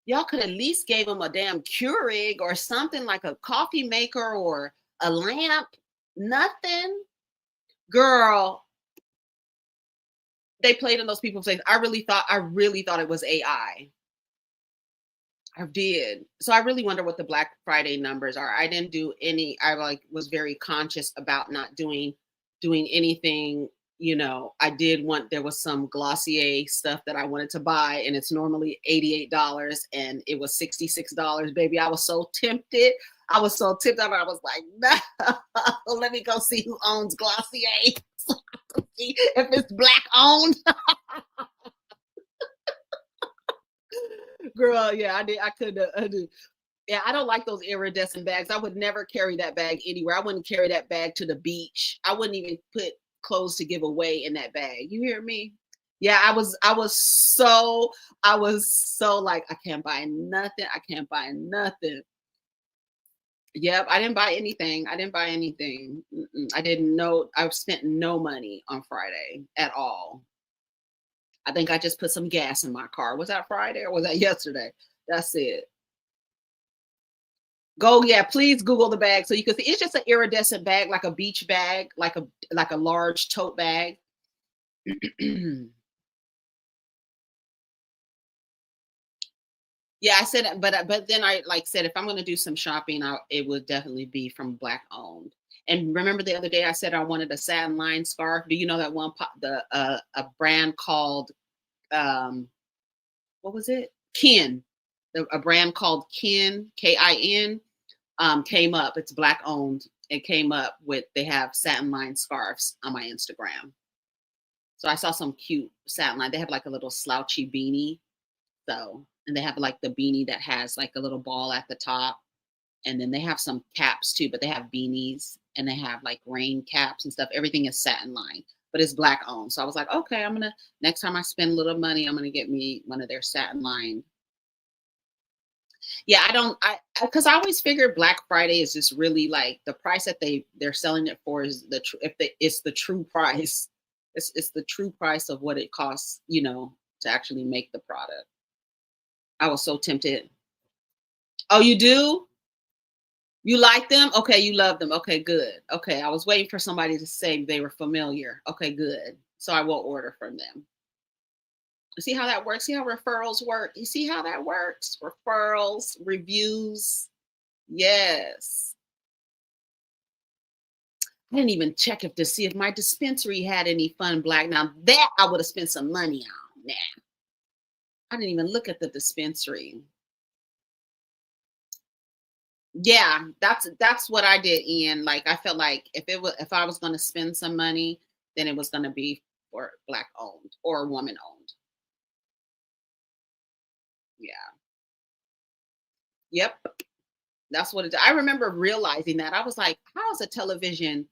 Y'all could at least gave them a damn Keurig or something, like a coffee maker or a lamp. Nothing, girl. They played in those people's face. I really thought it was AI. I did. So I really wonder what the Black Friday numbers are. I didn't do any. I was very conscious about not doing anything. There was some Glossier stuff that I wanted to buy, and it's normally $88, and it was $66. Baby, I was so tempted. I was like, no, let me go see who owns Glossier. See if it's Black owned. Girl, yeah, I did. I could. Yeah, I don't like those iridescent bags. I would never carry that bag anywhere. I wouldn't carry that bag to the beach. I wouldn't even put clothes to give away in that bag. You hear me? Yeah, I was so like, I can't buy nothing. I can't buy nothing. Yep, I didn't buy anything. I didn't buy anything. I didn't know. I've spent no money on Friday at all. I think I just put some gas in my car. Was that Friday or was that yesterday? That's it. Go, yeah, please Google the bag so you can see. It's just an iridescent bag, like a beach bag, like a large tote bag. Yeah, I said, but then I like said if I'm going to do some shopping, it would definitely be from black owned. And remember the other day I said I wanted a satin line scarf. Do you know that one the a brand called what was it? Kin. A brand called Kin came up. It's black owned. It came up with they have satin line scarves on my Instagram. So I saw some cute satin line. They have like a little slouchy beanie. So and they have like the beanie that has like a little ball at the top. And then they have some caps too, but they have beanies and they have like rain caps and stuff. Everything is satin line, but it's black owned. So I was like, okay, next time I spend a little money, I'm gonna get me one of their satin line. Yeah, because I always figured Black Friday is just really like the price that they're selling it for is it's the true price. It's the true price of what it costs, to actually make the product. I was so tempted. Oh, you do? You like them? Okay, you love them. Okay, good. Okay, I was waiting for somebody to say they were familiar. Okay, good. So I will order from them. You see how that works? See how referrals work? You see how that works? Referrals, reviews. Yes. I didn't even check if to see if my dispensary had any fun black. Now that I would have spent some money on. Nah, I didn't even look at the dispensary. Yeah, that's what I did, Ian. Like I felt like if I was gonna spend some money, then it was gonna be for black owned or woman owned. Yeah. Yep. That's what it I remember realizing that. I was like, how is a television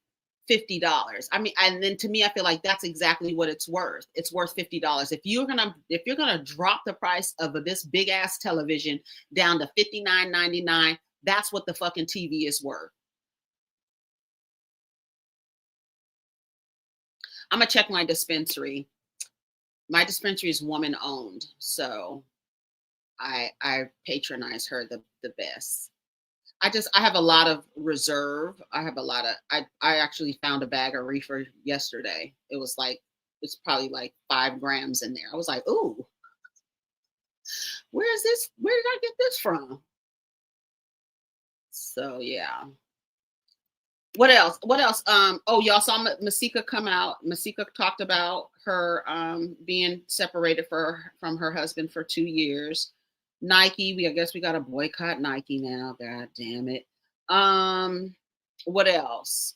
$50? I mean, and then to me, I feel like that's exactly what it's worth. It's worth $50. If you're gonna drop the price of this big ass television down to 59.99, that's what the fucking TV is worth. I'm gonna check my dispensary. My dispensary is woman owned, so I patronize her the best. I have a lot of reserve. I have a lot of I actually found a bag of reefer yesterday. It's probably like 5 grams in there. I was like, ooh, where is this? Where did I get this from? So yeah. What else? What else? Oh, y'all saw Masika come out. Masika talked about her being separated from her husband for 2 years. Nike, I guess we gotta boycott Nike now. God damn it. Um, what else?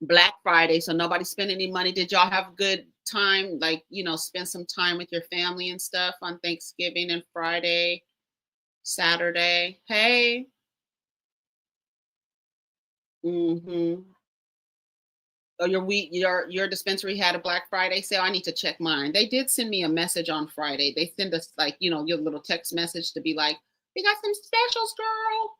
Black Friday, so nobody spent any money. Did y'all have a good time? Like, spend some time with your family and stuff on Thanksgiving and Friday, Saturday. Hey. Mm-hmm. Oh, your dispensary had a Black Friday sale. I need to check mine. They did send me a message on Friday. They send us like, your little text message to be like, we got some specials, girl.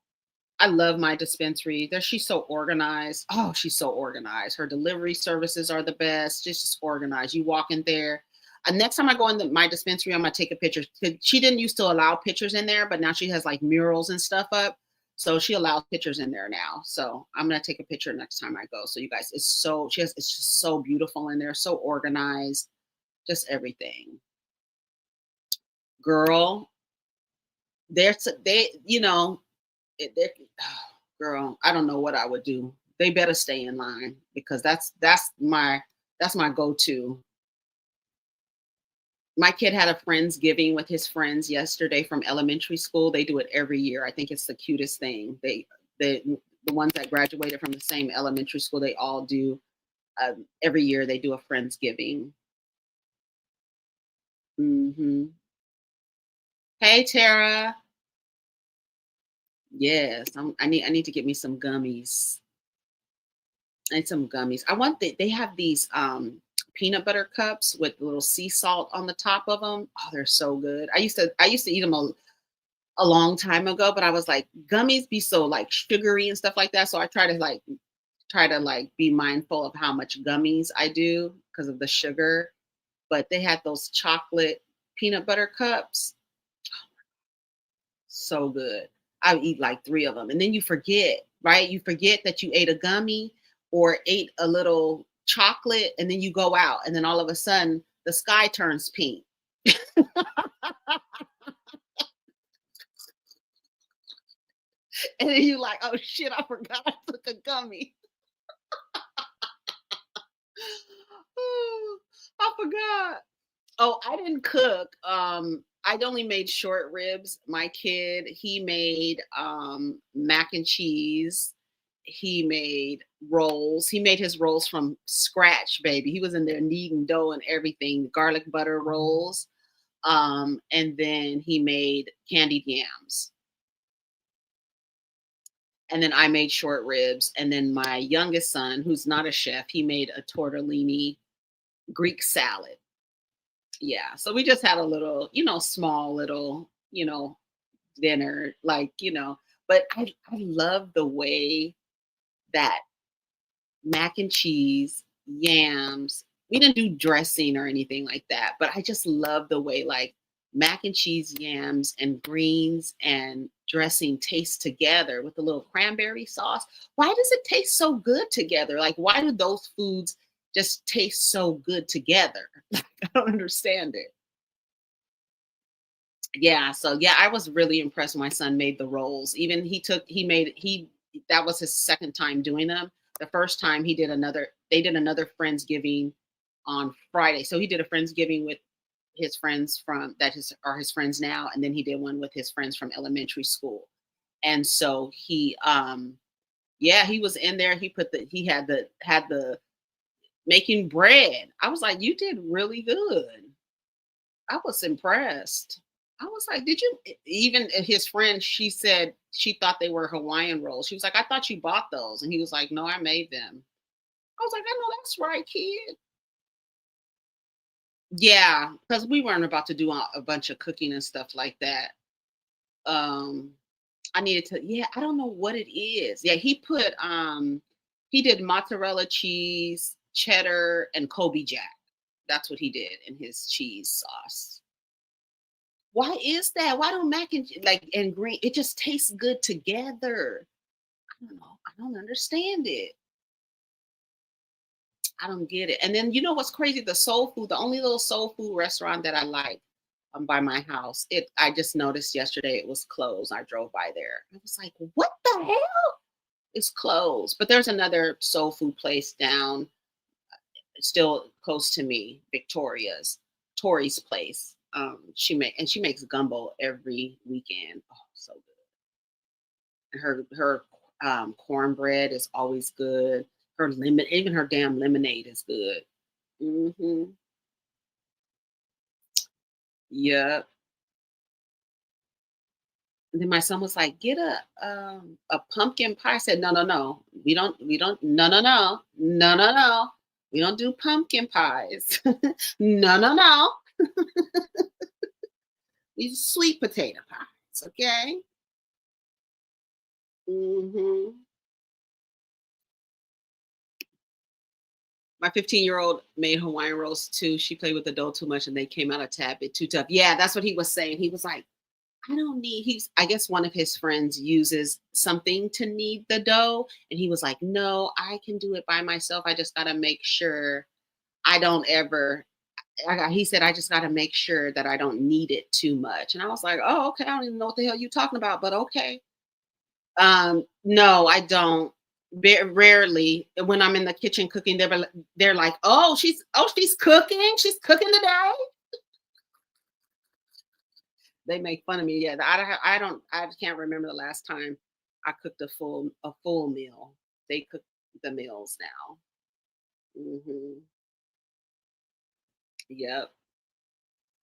I love my dispensary. She's so organized. Oh, she's so organized. Her delivery services are the best. Just organized. You walk in there. Next time I go in my dispensary, I'm gonna take a picture. She didn't used to allow pictures in there, but now she has like murals and stuff up. So she allows pictures in there now. So I'm gonna take a picture next time I go. So you guys, it's just so beautiful in there, so organized, just everything. Girl, they, they're, girl, I don't know what I would do. They better stay in line because that's my go-to. My kid had a friendsgiving with his friends yesterday from elementary school. They do it every year. I think it's the cutest thing. The ones that graduated from the same elementary school, they all do every year. They do a friendsgiving. Hey, Tara. Yes, I need to get me some gummies. I need some gummies. They have these peanut butter cups with little sea salt on the top of them. Oh, they're so good. I used to eat them. a long time ago, but I was like, gummies be so like sugary and stuff like that. So I try to be mindful of how much gummies I do because of the sugar. But they had those chocolate peanut butter cups, so good. I would eat like 3 of them, and then you forget, right? You forget that you ate a gummy or ate a little chocolate, and then you go out, and then all of a sudden the sky turns pink. And then you like, "Oh shit, I forgot I took a gummy." I forgot. Oh, I didn't cook. I'd only made short ribs. My kid, he made mac and cheese. He made rolls. He made his rolls from scratch, baby. He was in there kneading dough and everything, garlic butter rolls. And then he made candied yams. And then I made short ribs. And then my youngest son, who's not a chef, he made a tortellini Greek salad. Yeah, so we just had a little, small little, dinner, but I love the way that mac and cheese, yams, we didn't do dressing or anything like that, but I just love the way like mac and cheese, yams, and greens and dressing taste together with a little cranberry sauce. Why does it taste so good together? Like, why do those foods just taste so good together? I don't understand it. Yeah, so yeah, I was really impressed when my son made the rolls. Even he that was his second time doing them. The first time they did another Friendsgiving on Friday. So he did a Friendsgiving with his friends are his friends now, and then he did one with his friends from elementary school. And so yeah, he was in there. He had the making bread. I was like, "You did really good." I was impressed. I was like, "Did you?" Even his friend, she said she thought they were Hawaiian rolls. She was like, "I thought you bought those," and he was like, "No, I made them." I was like, "I know that's right, kid." Yeah, because we weren't about to do a bunch of cooking and stuff like that. Um, I needed to. Yeah, I don't know what it is. Yeah, he did mozzarella cheese, cheddar, and Kobe Jack. That's what he did in his cheese sauce. Why is that? Why don't mac and like and green? It just tastes good together. I don't know. I don't understand it. I don't get it. And then you know what's crazy? The soul food, the only little soul food restaurant that I like by my house. I just noticed yesterday it was closed. I drove by there. I was like, what the hell? It's closed. But there's another soul food place down still close to me, Tori's place. She makes gumbo every weekend. Oh, so good. Her cornbread is always good. Even her damn lemonade is good. Hmm. Yeah. And then my son was like, "Get a pumpkin pie." I said, "No, no, no. We don't. No, no, no, no, no, no. We don't do pumpkin pies. No, no, no. We do sweet potato pies. Okay." Hmm. My 15-year-old made Hawaiian rolls too. She played with the dough too much, and they came out a tad bit too tough. Yeah, that's what he was saying. He was like, I don't need I guess one of his friends uses something to knead the dough. And he was like, no, I can do it by myself. I just gotta make sure I don't ever he said, I just gotta make sure that I don't knead it too much. And I was like, oh, okay. I don't even know what the hell you're talking about, but okay. No, I don't. Very rarely when I'm in the kitchen cooking, they're like, she's cooking. She's cooking today. They make fun of me. Yeah, I can't remember the last time I cooked a full meal. They cook the meals now. Hmm. Yep.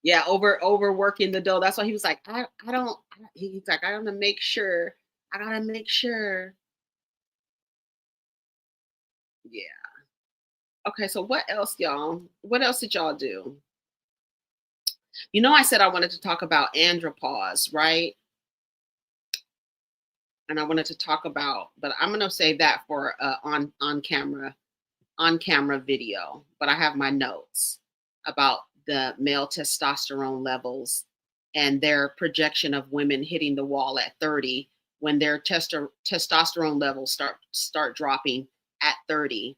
Yeah, overworking the dough. That's why he was like, I don't. He's like, I gotta make sure. I gotta make sure. Yeah. Okay. So what else, y'all? What else did y'all do? I said I wanted to talk about andropause, right? and I wanted to talk about, but I'm going to save that for on camera video. But I have my notes about the male testosterone levels and their projection of women hitting the wall at 30 when their testosterone levels start dropping at 30.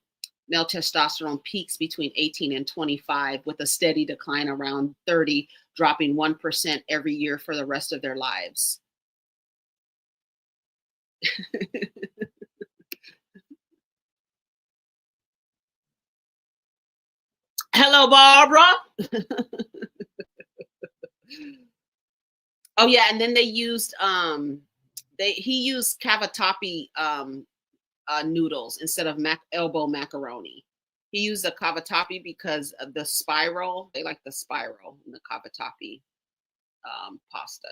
Male testosterone peaks between 18 and 25 with a steady decline around 30, dropping 1% every year for the rest of their lives. Hello, Baaarbra. Oh yeah, and then they used he used cavatappi noodles instead of elbow macaroni. He used the cavatappi because of the spiral. They like the spiral in the cavatappi pasta.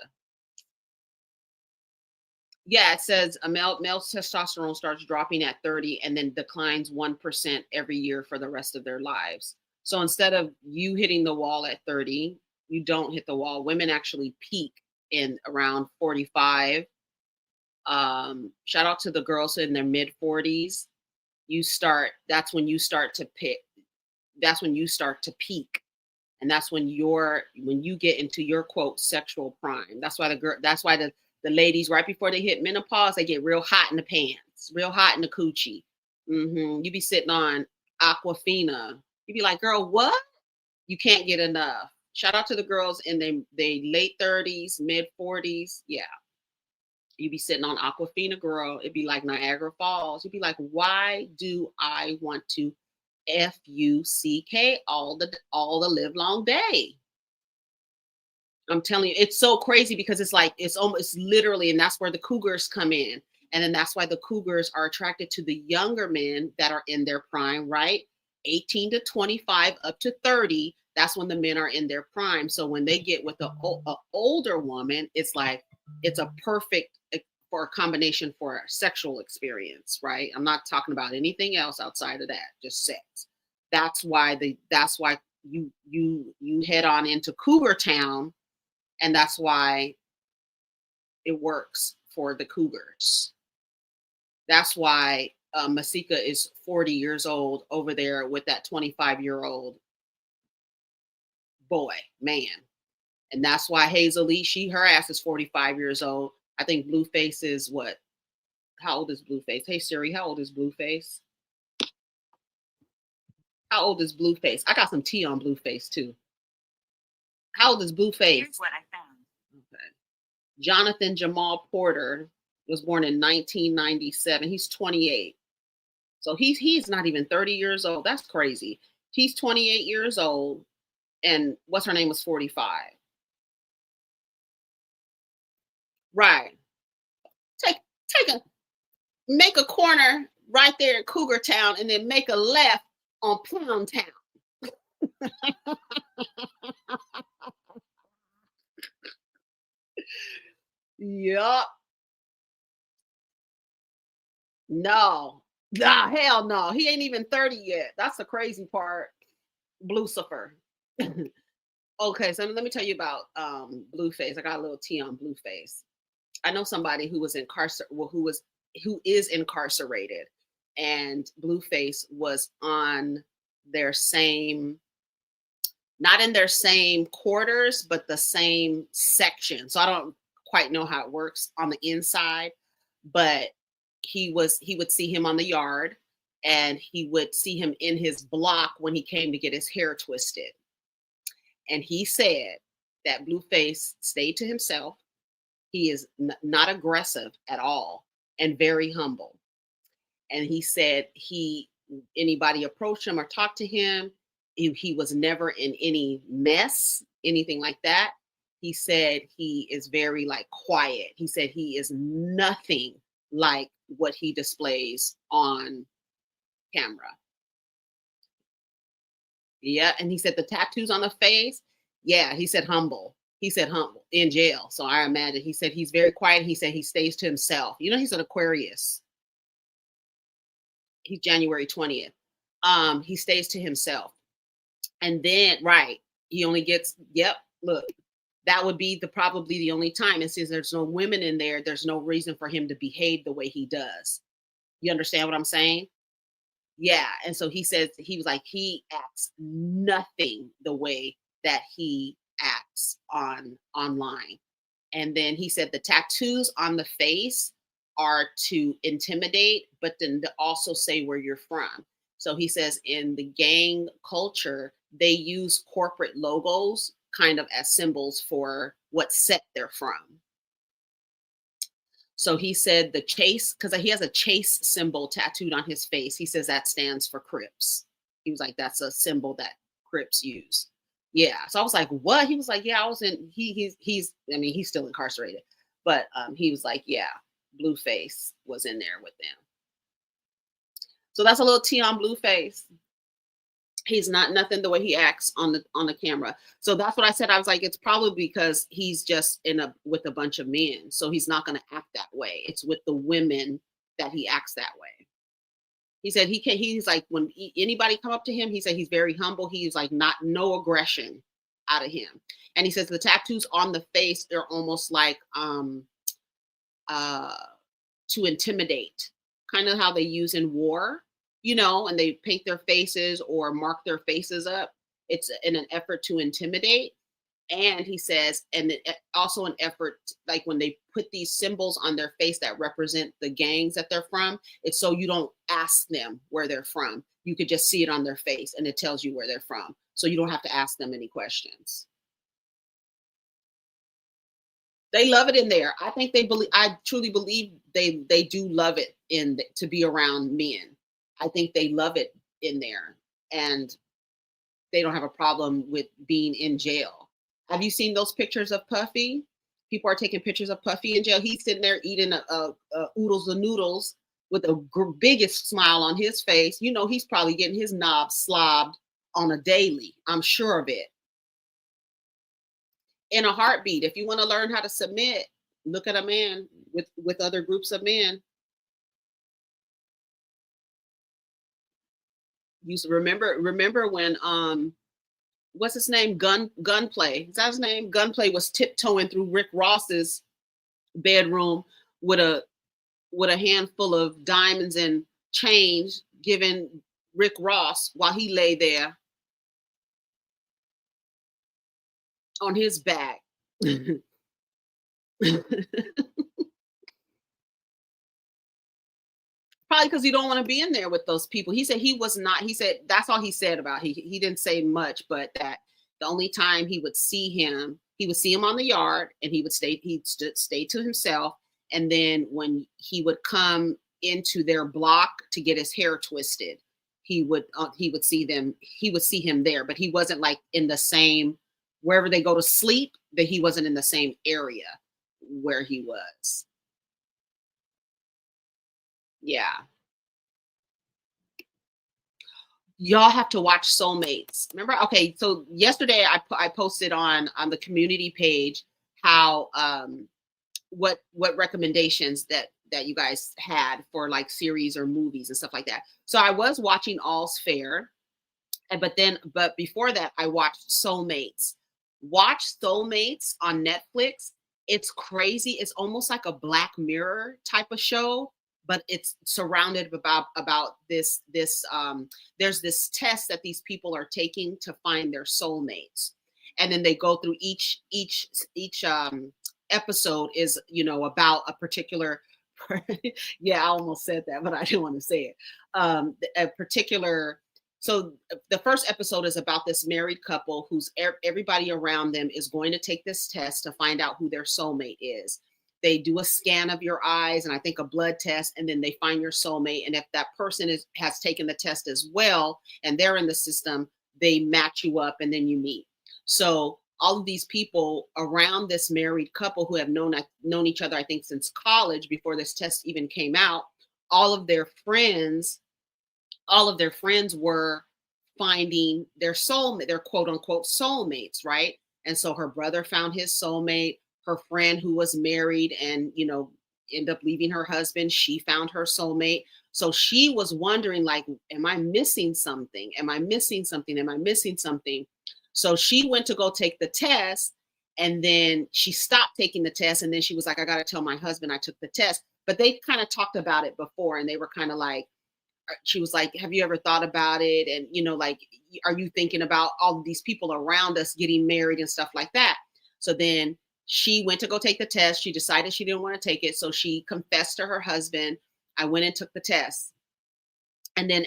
Yeah, it says a male testosterone starts dropping at 30 and then declines 1% every year for the rest of their lives. So instead of you hitting the wall at 30, you don't hit the wall. Women actually peak in around 45. Shout out to the girls in their mid 40s. That's when you start to pick. That's when you start to peak. And that's when you get into your quote sexual prime. That's why the ladies right before they hit menopause, they get real hot in the pants, real hot in the coochie. You be sitting on Aquafina. You be like, girl, what? You can't get enough. Shout out to the girls in they late 30s, mid 40s. Yeah. You be sitting on Aquafina, girl. It'd be like Niagara Falls. You'd be like, why do I want to FUCK all the live long day? I'm telling you, it's so crazy because it's like it's almost literally, and that's where the cougars come in. And then that's why the cougars are attracted to the younger men that are in their prime, right? 18 to 25 up to 30. That's when the men are in their prime. So when they get with a older woman, it's like it's a perfect for a combination for a sexual experience, right? I'm not talking about anything else outside of that, just sex. That's why you head on into Cougar Town, and that's why it works for the cougars. That's why Masika is 40 years old over there with that 25-year-old boy, man. And that's why Hazel Lee, her ass is 45 years old. I think Blueface is what? How old is Blueface? Hey Siri, how old is Blueface? How old is Blueface? I got some tea on Blueface too. How old is Blueface?
Here's what I found.
Okay. Jonathan Jamal Porter was born in 1997. He's 28. So he's not even 30 years old. That's crazy. He's 28 years old, and what's her name was 45. Right. Make a corner right there in Cougar Town, and then make a left on Pound Town. Yup. No. Nah, hell no. He ain't even 30 yet. That's the crazy part. Blucifer. Okay, so let me tell you about Blueface. I got a little tea on Blueface. I know somebody who is incarcerated, and Blueface was on their same, not in their same quarters, but the same section. So I don't quite know how it works on the inside, but he would see him on the yard, and he would see him in his block when he came to get his hair twisted. And he said that Blueface stayed to himself. He is not aggressive at all and very humble. And he said anybody approached him or talked to him, he was never in any mess, anything like that. He said he is very like quiet. He said he is nothing like what he displays on camera. Yeah, and he said the tattoos on the face, yeah, he said humble. He said humble in jail. So I imagine he said he's very quiet. He said he stays to himself. You know, he's an Aquarius. He's January 20th. He stays to himself. And then, right, he only gets, yep, look, that would be probably the only time. And since there's no women in there, there's no reason for him to behave the way he does. You understand what I'm saying? Yeah. And so he says he was like he acts nothing the way that he acts online. And then he said the tattoos on the face are to intimidate, but then to also say where you're from. So he says in the gang culture, they use corporate logos kind of as symbols for what set they're from. So he said the chase, because he has a chase symbol tattooed on his face. He says that stands for Crips. He was like, that's a symbol that Crips use. Yeah. So I was like, what? He was like, yeah, I was in, he's, I mean, he's still incarcerated, but he was like, yeah, Blueface was in there with them. So that's a little tea on Blueface. He's not nothing the way he acts on the camera. So that's what I said. I was like, it's probably because he's just with a bunch of men. So he's not going to act that way. It's with the women that he acts that way. He said he's like, when anybody come up to him, he said he's very humble. He's like no aggression out of him. And he says the tattoos on the face, they're almost like to intimidate, kind of how they use in war, and they paint their faces or mark their faces up. It's in an effort to intimidate. And he says, and also an effort, like when they put these symbols on their face that represent the gangs that they're from, it's so you don't ask them where they're from. You could just see it on their face and it tells you where they're from. So you don't have to ask them any questions. They love it in there. I think I truly believe they do love it to be around men. I think they love it in there and they don't have a problem with being in jail. Have you seen those pictures of Puffy? People are taking pictures of Puffy in jail. He's sitting there eating oodles of noodles with the biggest smile on his face. He's probably getting his knob slobbed on a daily. I'm sure of it. In a heartbeat. If you want to learn how to submit, look at a man with other groups of men. You remember when what's his name? Gunplay. Is that his name? Gunplay was tiptoeing through Rick Ross's bedroom with a handful of diamonds and change, giving Rick Ross while he lay there on his back. Probably because you don't want to be in there with those people. He said he said that's all he said about he didn't say much, but that the only time he would see him on the yard and he'd stay to himself. And then when he would come into their block to get his hair twisted, he would see him there, but he wasn't like in the same, wherever they go to sleep, that he wasn't in the same area where he was. Yeah. Y'all have to watch Soulmates. Remember? Okay, so yesterday I posted on the community page how what recommendations that you guys had for like series or movies and stuff like that. So I was watching All's Fair, but before that I watched Soulmates. Watch Soulmates on Netflix. It's crazy. It's almost like a Black Mirror type of show, but it's surrounded about this there's this test that these people are taking to find their soulmates, and then they go through each episode is about a particular yeah, I almost said that, but I didn't want to say it. A particular. So the first episode is about this married couple who's everybody around them is going to take this test to find out who their soulmate is. They do a scan of your eyes and I think a blood test, and then they find your soulmate. And if that person has taken the test as well and they're in the system, they match you up and then you meet. So all of these people around this married couple who have known each other, I think, since college, before this test even came out, all of their friends were finding their soulmate, their quote unquote soulmates, right? And so her brother found his soulmate. Her friend who was married and, ended up leaving her husband, she found her soulmate. So she was wondering, like, am I missing something? Am I missing something? Am I missing something? So she went to go take the test, And then she stopped taking the test. And then she was like, I got to tell my husband I took the test. But they kind of talked about it before, and they were kind of like, she was like, have you ever thought about it? And, like, are you thinking about all of these people around us getting married and stuff like that? So then she went to go take the test. She decided she didn't want to take it. So she confessed to her husband. I went and took the test. And then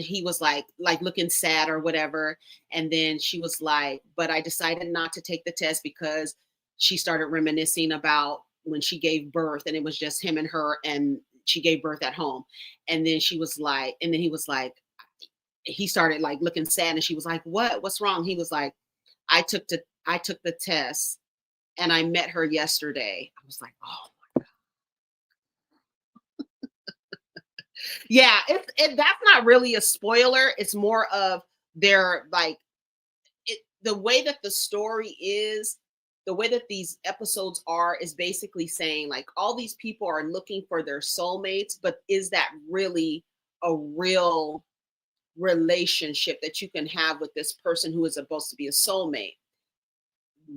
he was like looking sad or whatever. And then she was like, but I decided not to take the test because she started reminiscing about when she gave birth, and it was just him and her, and she gave birth at home. And then she was like, and then he was like, he started like looking sad, and she was like, what's wrong? He was like, I took the test and I met her yesterday. I was like, oh. Yeah, that's not really a spoiler. It's more of their like the way that the story is, the way that these episodes are is basically saying like all these people are looking for their soulmates, but is that really a real relationship that you can have with this person who is supposed to be a soulmate?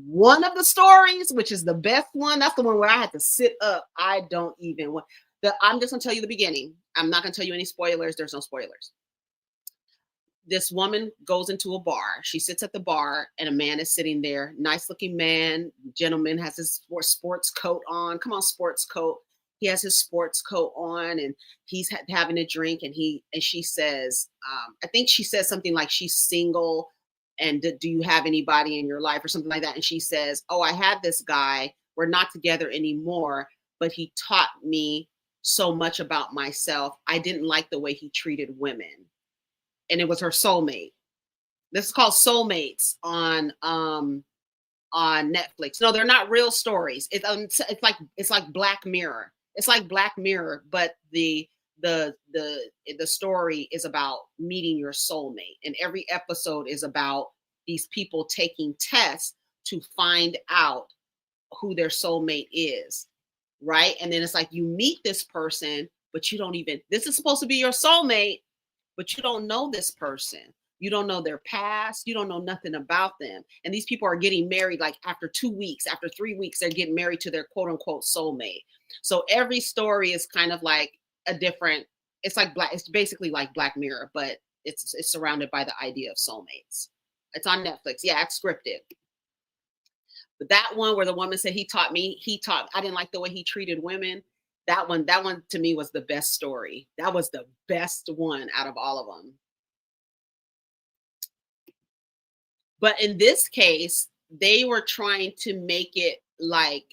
One of the stories, which is the best one, that's the one where I had to sit up. I don't even want I'm just gonna tell you the beginning. I'm not gonna tell you any spoilers. There's no spoilers. This woman goes into a bar. She sits at the bar, and a man is sitting there. Nice looking man, gentleman, has his sports coat on. Come on, sports coat. He has his sports coat on, and he's having a drink. And she says, I think she says something like she's single, and do you have anybody in your life or something like that? And she says, oh, I had this guy. We're not together anymore, but he taught me so much about myself. I didn't like the way he treated women. And it was her soulmate. This is called Soulmates on Netflix. No, they're not real stories. It's like Black Mirror. It's like Black Mirror, but the story is about meeting your soulmate, and every episode is about these people taking tests to find out who their soulmate is, right? And then it's like you meet this person, but you don't even, this is supposed to be your soulmate, but you don't know this person. You don't know their past. You don't know nothing about them. And these people are getting married like after 2 weeks, after 3 weeks, they're getting married to their quote unquote soulmate. So every story is kind of like a different, it's basically like Black Mirror, but it's surrounded by the idea of soulmates. It's on Netflix. Yeah, it's scripted. But that one where the woman said I didn't like the way he treated women. That one to me was the best story. That was the best one out of all of them. But in this case, they were trying to make it like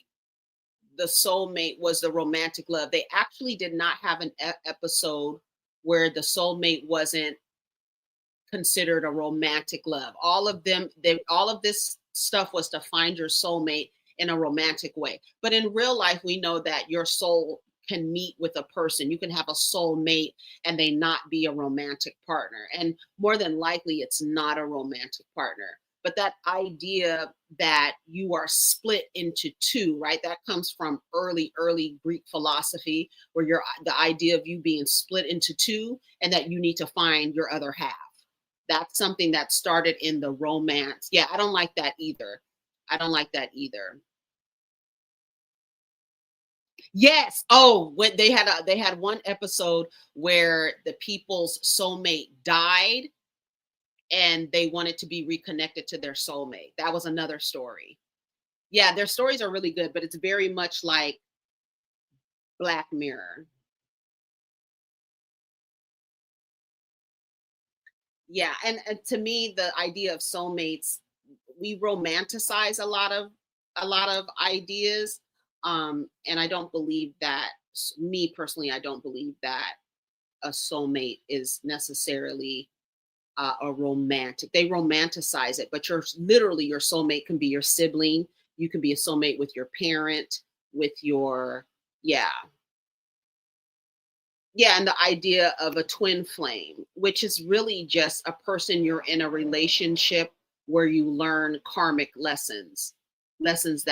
the soulmate was the romantic love. They actually did not have an episode where the soulmate wasn't considered a romantic love. All of this stuff was to find your soulmate in a romantic way. But in real life, we know that your soul can meet with a person. You can have a soulmate and they not be a romantic partner. And more than likely, it's not a romantic partner. But that idea that you are split into two, right? That comes from early Greek philosophy, where the idea of you being split into two and that you need to find your other half. That's something that started in the romance. Yeah, I don't like that either. I don't like that either. Yes. Oh, when they had one episode where the people's soulmate died and they wanted to be reconnected to their soulmate. That was another story. Yeah, their stories are really good, but it's very much like Black Mirror. Yeah, and to me, the idea of soulmates, we romanticize a lot of ideas, and I don't believe that. Me personally, I don't believe that a soulmate is necessarily a romantic. They romanticize it, but your soulmate can be your sibling. You can be a soulmate with your parent, with your yeah. Yeah, and the idea of a twin flame, which is really just a person you're in a relationship where you learn karmic lessons, lessons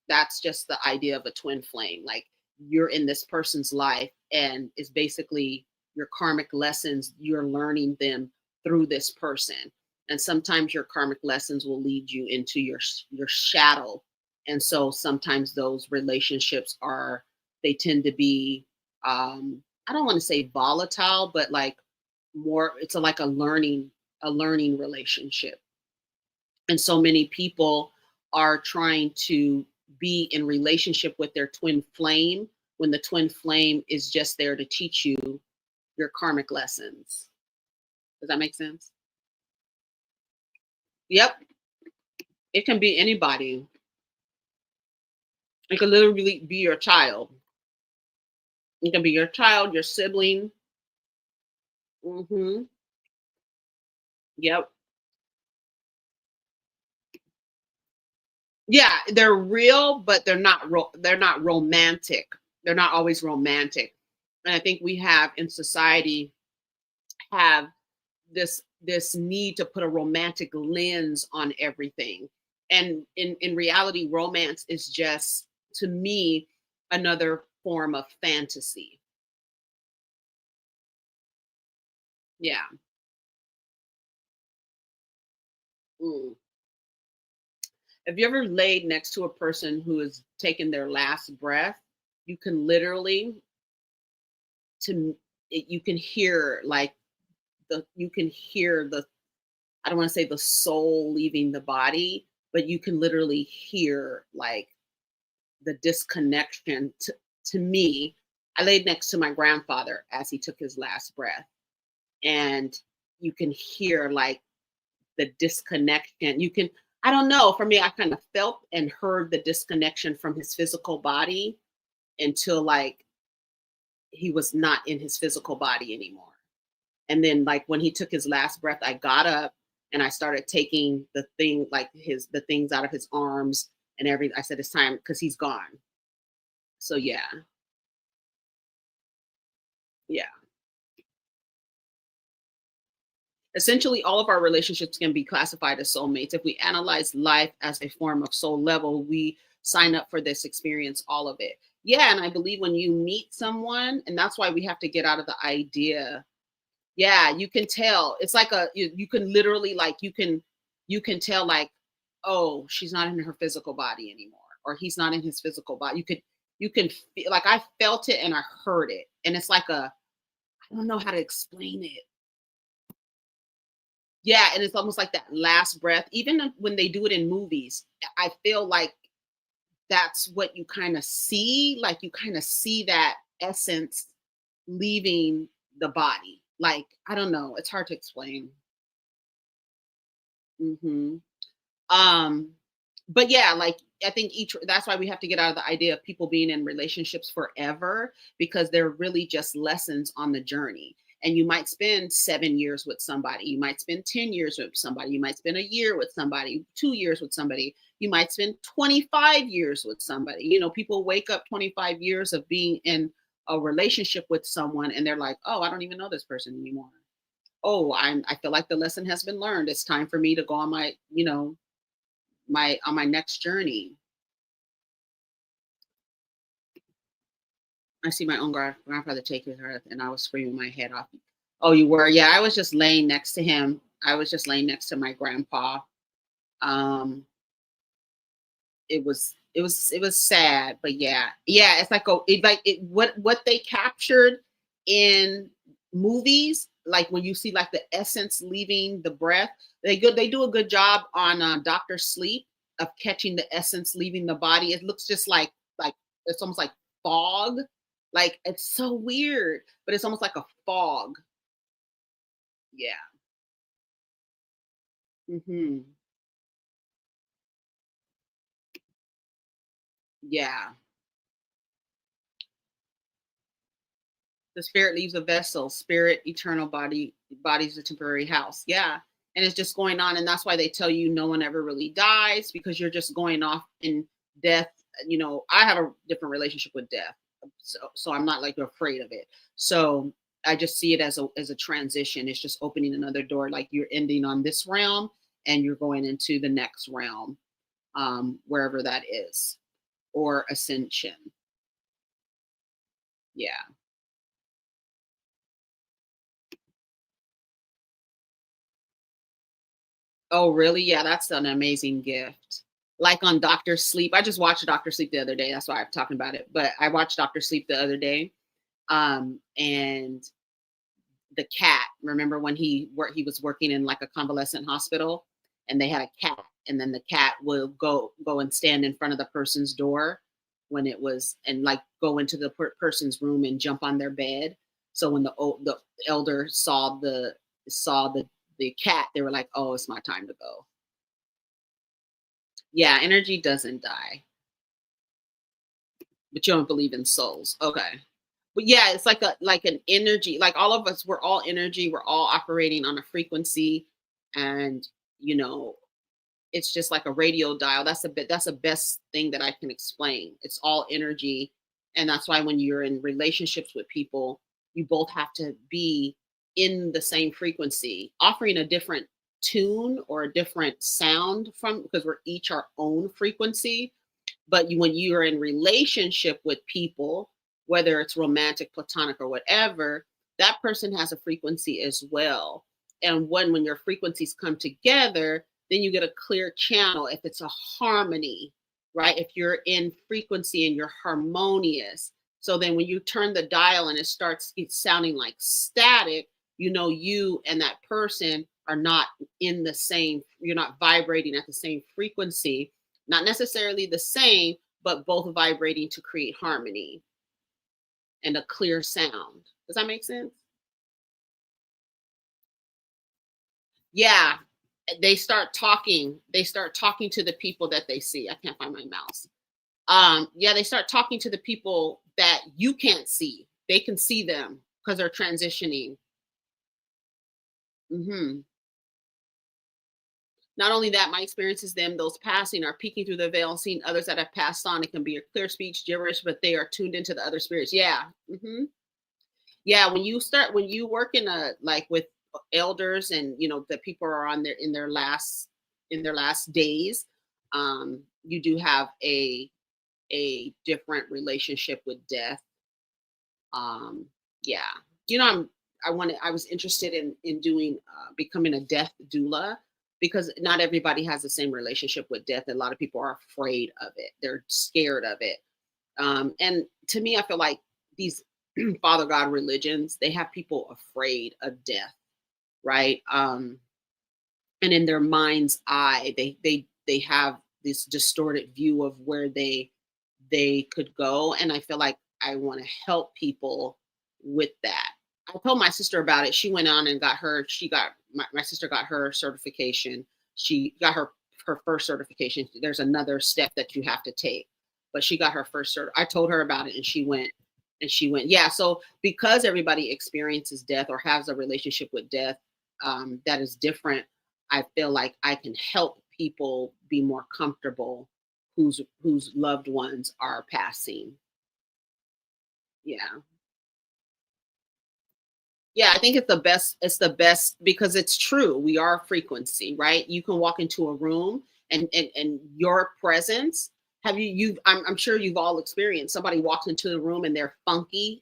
that's just the idea of a twin flame. Like you're in this person's life and it's basically your karmic lessons, you're learning them through this person. And sometimes your karmic lessons will lead you into your shadow. And so sometimes those relationships are, they tend to be, I don't want to say volatile, but like more, it's like a learning relationship. And so many people are trying to be in relationship with their twin flame when the twin flame is just there to teach you your karmic lessons. Does that make sense? Yep. It can be anybody. It can literally be your child. It can be your child, your sibling. Hmm. Yep. Yeah, they're real, but they're not romantic. They're not always romantic. And I think we have in society have this need to put a romantic lens on everything. And in reality, romance is just, to me, another form of fantasy. Yeah. Mm. Have you ever laid next to a person who is taking their last breath? You can literally, to you can hear like you can hear the, I don't want to say the soul leaving the body, but you can literally hear like the disconnection. To me, I laid next to my grandfather as he took his last breath, and you can hear like the disconnection. You can, I don't know, for me, I kind of felt and heard the disconnection from his physical body until like he was not in his physical body anymore. And then like when he took his last breath, I got up and I started taking the thing, like the things out of his arms and everything. I said it's time because he's gone. So yeah, yeah. Essentially, all of our relationships can be classified as soulmates. If we analyze life as a form of soul level, we sign up for this experience, all of it. Yeah, and I believe when you meet someone, and that's why we have to get out of the idea. Yeah, you can tell. It's like you can literally like you can tell like, oh, she's not in her physical body anymore, or he's not in his physical body. You can feel like I felt it and I heard it, and it's like a, I don't know how to explain it. Yeah, and it's almost like that last breath. Even when they do it in movies, I feel like that's what you kind of see. Like you kind of see that essence leaving the body. Like, I don't know. It's hard to explain. Hmm. Um, but yeah, like I think each, that's why we have to get out of the idea of people being in relationships forever, because they're really just lessons on the journey. And you might spend 7 years with somebody, you might spend 10 years with somebody, you might spend a year with somebody, 2 years with somebody, you might spend 25 years with somebody. You know, people wake up 25 years of being in a relationship with someone and they're like, oh, I don't even know this person anymore. Oh, I feel like the lesson has been learned. It's time for me to go on my, my on my next journey. I see my own grandfather take his earth, and I was screaming my head off. Oh, you were? Yeah, I was just laying next to him. I was just laying next to my grandpa. Um, it was sad, but yeah, yeah. It's like what they captured in movies, like when you see like the essence leaving the breath. They do a good job on Doctor Sleep of catching the essence leaving the body. It looks just like it's almost like fog. Like it's so weird, but it's almost like a fog. Yeah. Hmm. Yeah. The spirit leaves a vessel, spirit eternal, body's a temporary house. Yeah. And it's just going on, and that's why they tell you no one ever really dies, because you're just going off in death. I have a different relationship with death, so I'm not like afraid of it. So I just see it as a transition. It's just opening another door, like you're ending on this realm and you're going into the next realm, wherever that is, or ascension. Yeah. Oh, really? Yeah, that's an amazing gift. Like on Doctor Sleep. I just watched Doctor Sleep the other day. That's why I'm talking about it. But I watched Doctor Sleep the other day. And the cat, remember when he was working in like a convalescent hospital and they had a cat, and then the cat will go and stand in front of the person's door when it was, and like go into the person's room and jump on their bed. So when the elder saw the cat, they were like, oh, it's my time to go. Yeah, energy doesn't die. But you don't believe in souls. Okay. But yeah, it's like an energy. Like all of us, we're all energy. We're all operating on a frequency, and you know, it's just like a radio dial. That's the best thing that I can explain. It's all energy, and that's why when you're in relationships with people, you both have to be in the same frequency, offering a different tune or a different sound from, because we're each our own frequency. But when you're in relationship with people, whether it's romantic, platonic, or whatever, that person has a frequency as well. And when your frequencies come together, then you get a clear channel if it's a harmony, right? If you're in frequency and you're harmonious. So then when you turn the dial and it's sounding like static, you and that person are not in the same, you're not vibrating at the same frequency, not necessarily the same, but both vibrating to create harmony and a clear sound. Does that make sense? Yeah. They start talking to the people that they see. I can't find my mouse. Yeah, they start talking to the people that you can't see. They can see them because they're transitioning. Hmm. Not only that, my experience is them, those passing, are peeking through the veil, seeing others that have passed on. It can be a clear speech, gibberish, but they are tuned into the other spirits. Yeah. Yeah. When you work in a, like with elders, and the people are on their, in their last days, you do have a different relationship with death. Yeah. I was interested in doing, becoming a death doula, because not everybody has the same relationship with death. A lot of people are afraid of it. They're scared of it. And to me, I feel like these Father God religions, they have people afraid of death, right? And in their mind's eye, they have this distorted view of where they could go. And I feel like I want to help people with that. I told my sister about it. She went on and my sister got her certification. She got her first certification. There's another step that you have to take, but she got her first cert. I told her about it, and she went. Yeah. So because everybody experiences death or has a relationship with death, that is different, I feel like I can help people be more comfortable whose loved ones are passing. Yeah. Yeah, I think it's the best because it's true. We are a frequency, right? You can walk into a room, and your presence, have I'm sure you've all experienced, somebody walks into the room and their funky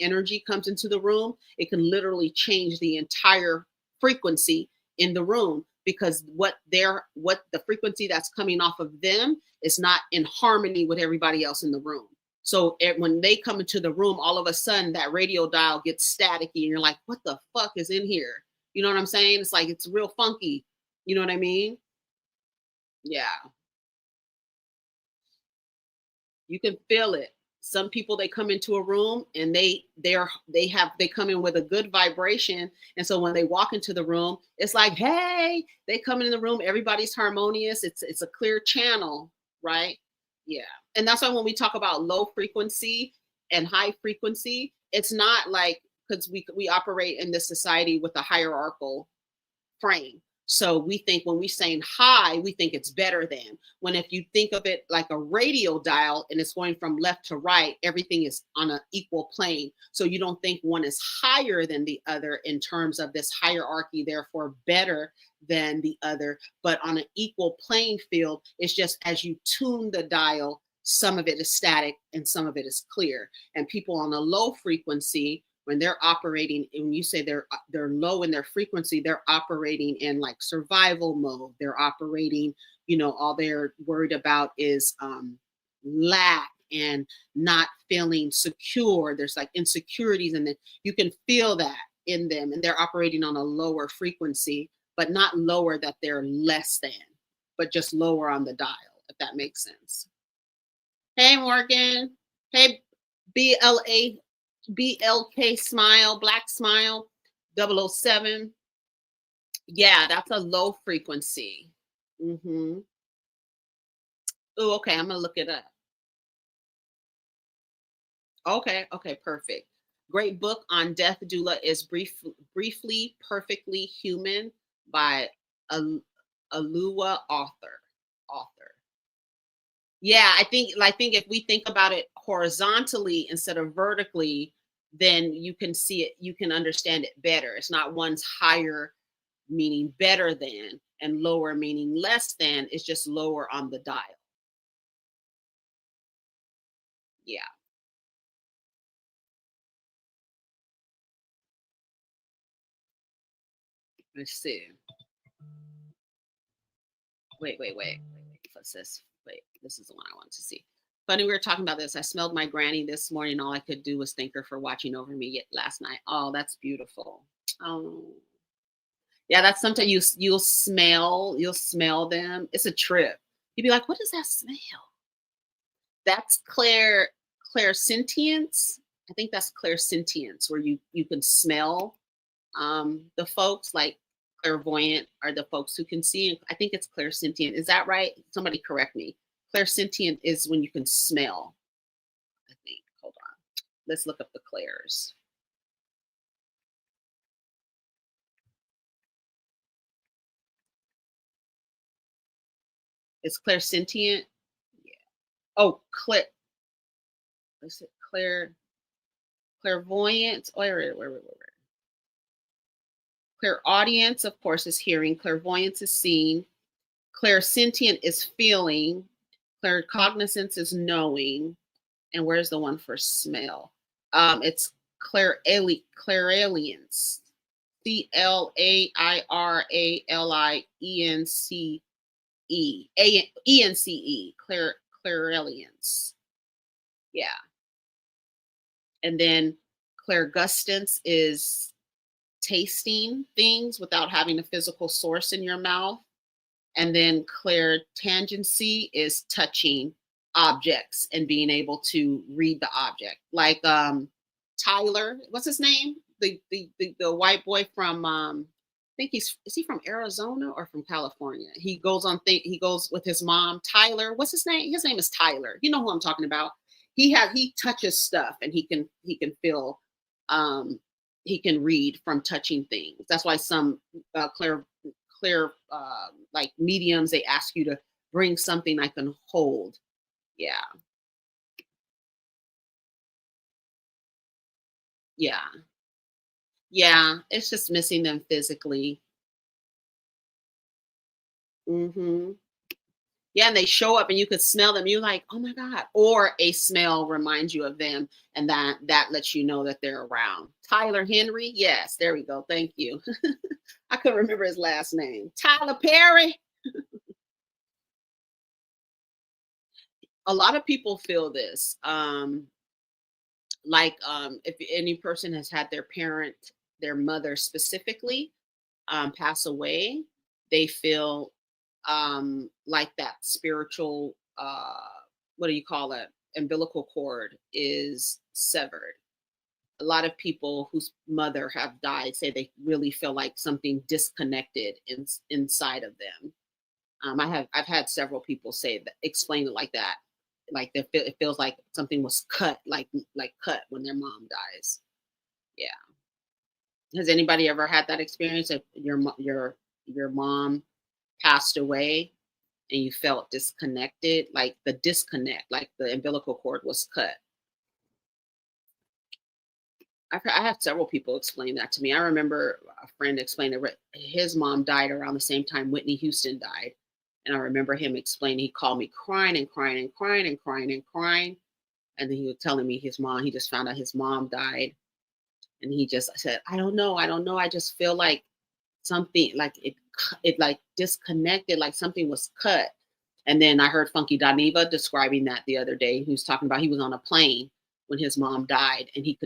energy comes into the room. It can literally change the entire frequency in the room, because what the frequency that's coming off of them is not in harmony with everybody else in the room. So when they come into the room, all of a sudden that radio dial gets staticky, and you're like, "What the fuck is in here?" You know what I'm saying? It's like it's real funky. You know what I mean? Yeah, you can feel it. Some people, they come into a room and they come in with a good vibration, and so when they walk into the room, it's like, "Hey!" They come in the room, everybody's harmonious. It's a clear channel, right? Yeah. And that's why when we talk about low frequency and high frequency, it's not like, because we operate in this society with a hierarchical frame. So we think when we saying high, we think it's better than. When if you think of it like a radio dial and it's going from left to right, everything is on an equal plane. So you don't think one is higher than the other in terms of this hierarchy, therefore better than the other. But on an equal playing field, it's just as you tune the dial, some of it is static and some of it is clear. And people on a low frequency, when they're operating, when you say they're low in their frequency, they're operating in like survival mode. They're operating, all they're worried about is lack and not feeling secure. There's like insecurities, and then you can feel that in them, and they're operating on a lower frequency, but not lower that they're less than, but just lower on the dial, if that makes sense. Hey, Morgan. Hey, BLK smile, black smile, 007. Yeah, that's a low frequency. Oh, okay. I'm gonna look it up. Okay, perfect. Great book on death doula is briefly perfectly human by Al- Alua author. Yeah, I think if we think about it horizontally instead of vertically, then you can see it, you can understand it better. It's not one's higher meaning better than and lower meaning less than. It's just lower on the dial. Yeah. Let's see. Wait. What's this? Wait, this is the one I want to see. Funny, we were talking about this. I smelled my granny this morning. All I could do was thank her for watching over me last night. Oh, that's beautiful. Oh, yeah. That's sometimes you'll smell them. It's a trip. You'd be like, what is that smell? That's clairsentience. I think that's clairsentience, where you can smell the folks, like clairvoyant are the folks who can see. I think it's clairsentient. Is that right? Somebody correct me. Clairsentient is when you can smell, I think. Hold on. Let's look up the clairs. Is clairsentient? Yeah. Oh, is it clairvoyance? Oh, wait. Clairaudience, of course, is hearing. Clairvoyance is seeing. Clairsentient is feeling. Claircognizance is knowing. And where's the one for smell? It's clairalience. clairalience. Clairalience. Yeah. And then clairgustance is tasting things without having a physical source in your mouth. And then clairtangency is touching objects and being able to read the object. Like Tyler, what's his name? The white boy from I think is he from Arizona or from California? He goes with his mom, Tyler. What's his name? His name is Tyler. You know who I'm talking about. He touches stuff, and he can feel, he can read from touching things. That's why some clear like mediums, they ask you to bring something I can hold. Yeah. Yeah. Yeah, it's just missing them physically. Hmm. Yeah, and they show up and you could smell them. You're like, oh my God. Or a smell reminds you of them, and that lets you know that they're around. Tyler Henry. Yes, there we go. Thank you. I couldn't remember his last name. Tyler Perry. A lot of people feel this. Like if any person has had their mother specifically, pass away, they feel like that spiritual, what do you call it, umbilical cord is severed. A lot of people whose mother have died say they really feel like something disconnected inside of them. I've had several people say that, explain it like that, like it feels like something was cut, like cut when their mom dies. Yeah. Has anybody ever had that experience? If your mom passed away and you felt disconnected, like the disconnect, like the umbilical cord was cut. I had several people explain that to me. I remember a friend explained that his mom died around the same time Whitney Houston died. And I remember him explaining, he called me crying and crying and crying and crying and crying. And then he was telling me he just found out his mom died And he just said, I don't know. I just feel like something like it like disconnected, like something was cut. And then I heard Funky Dineva describing that the other day. He was talking about he was on a plane when his mom died, and he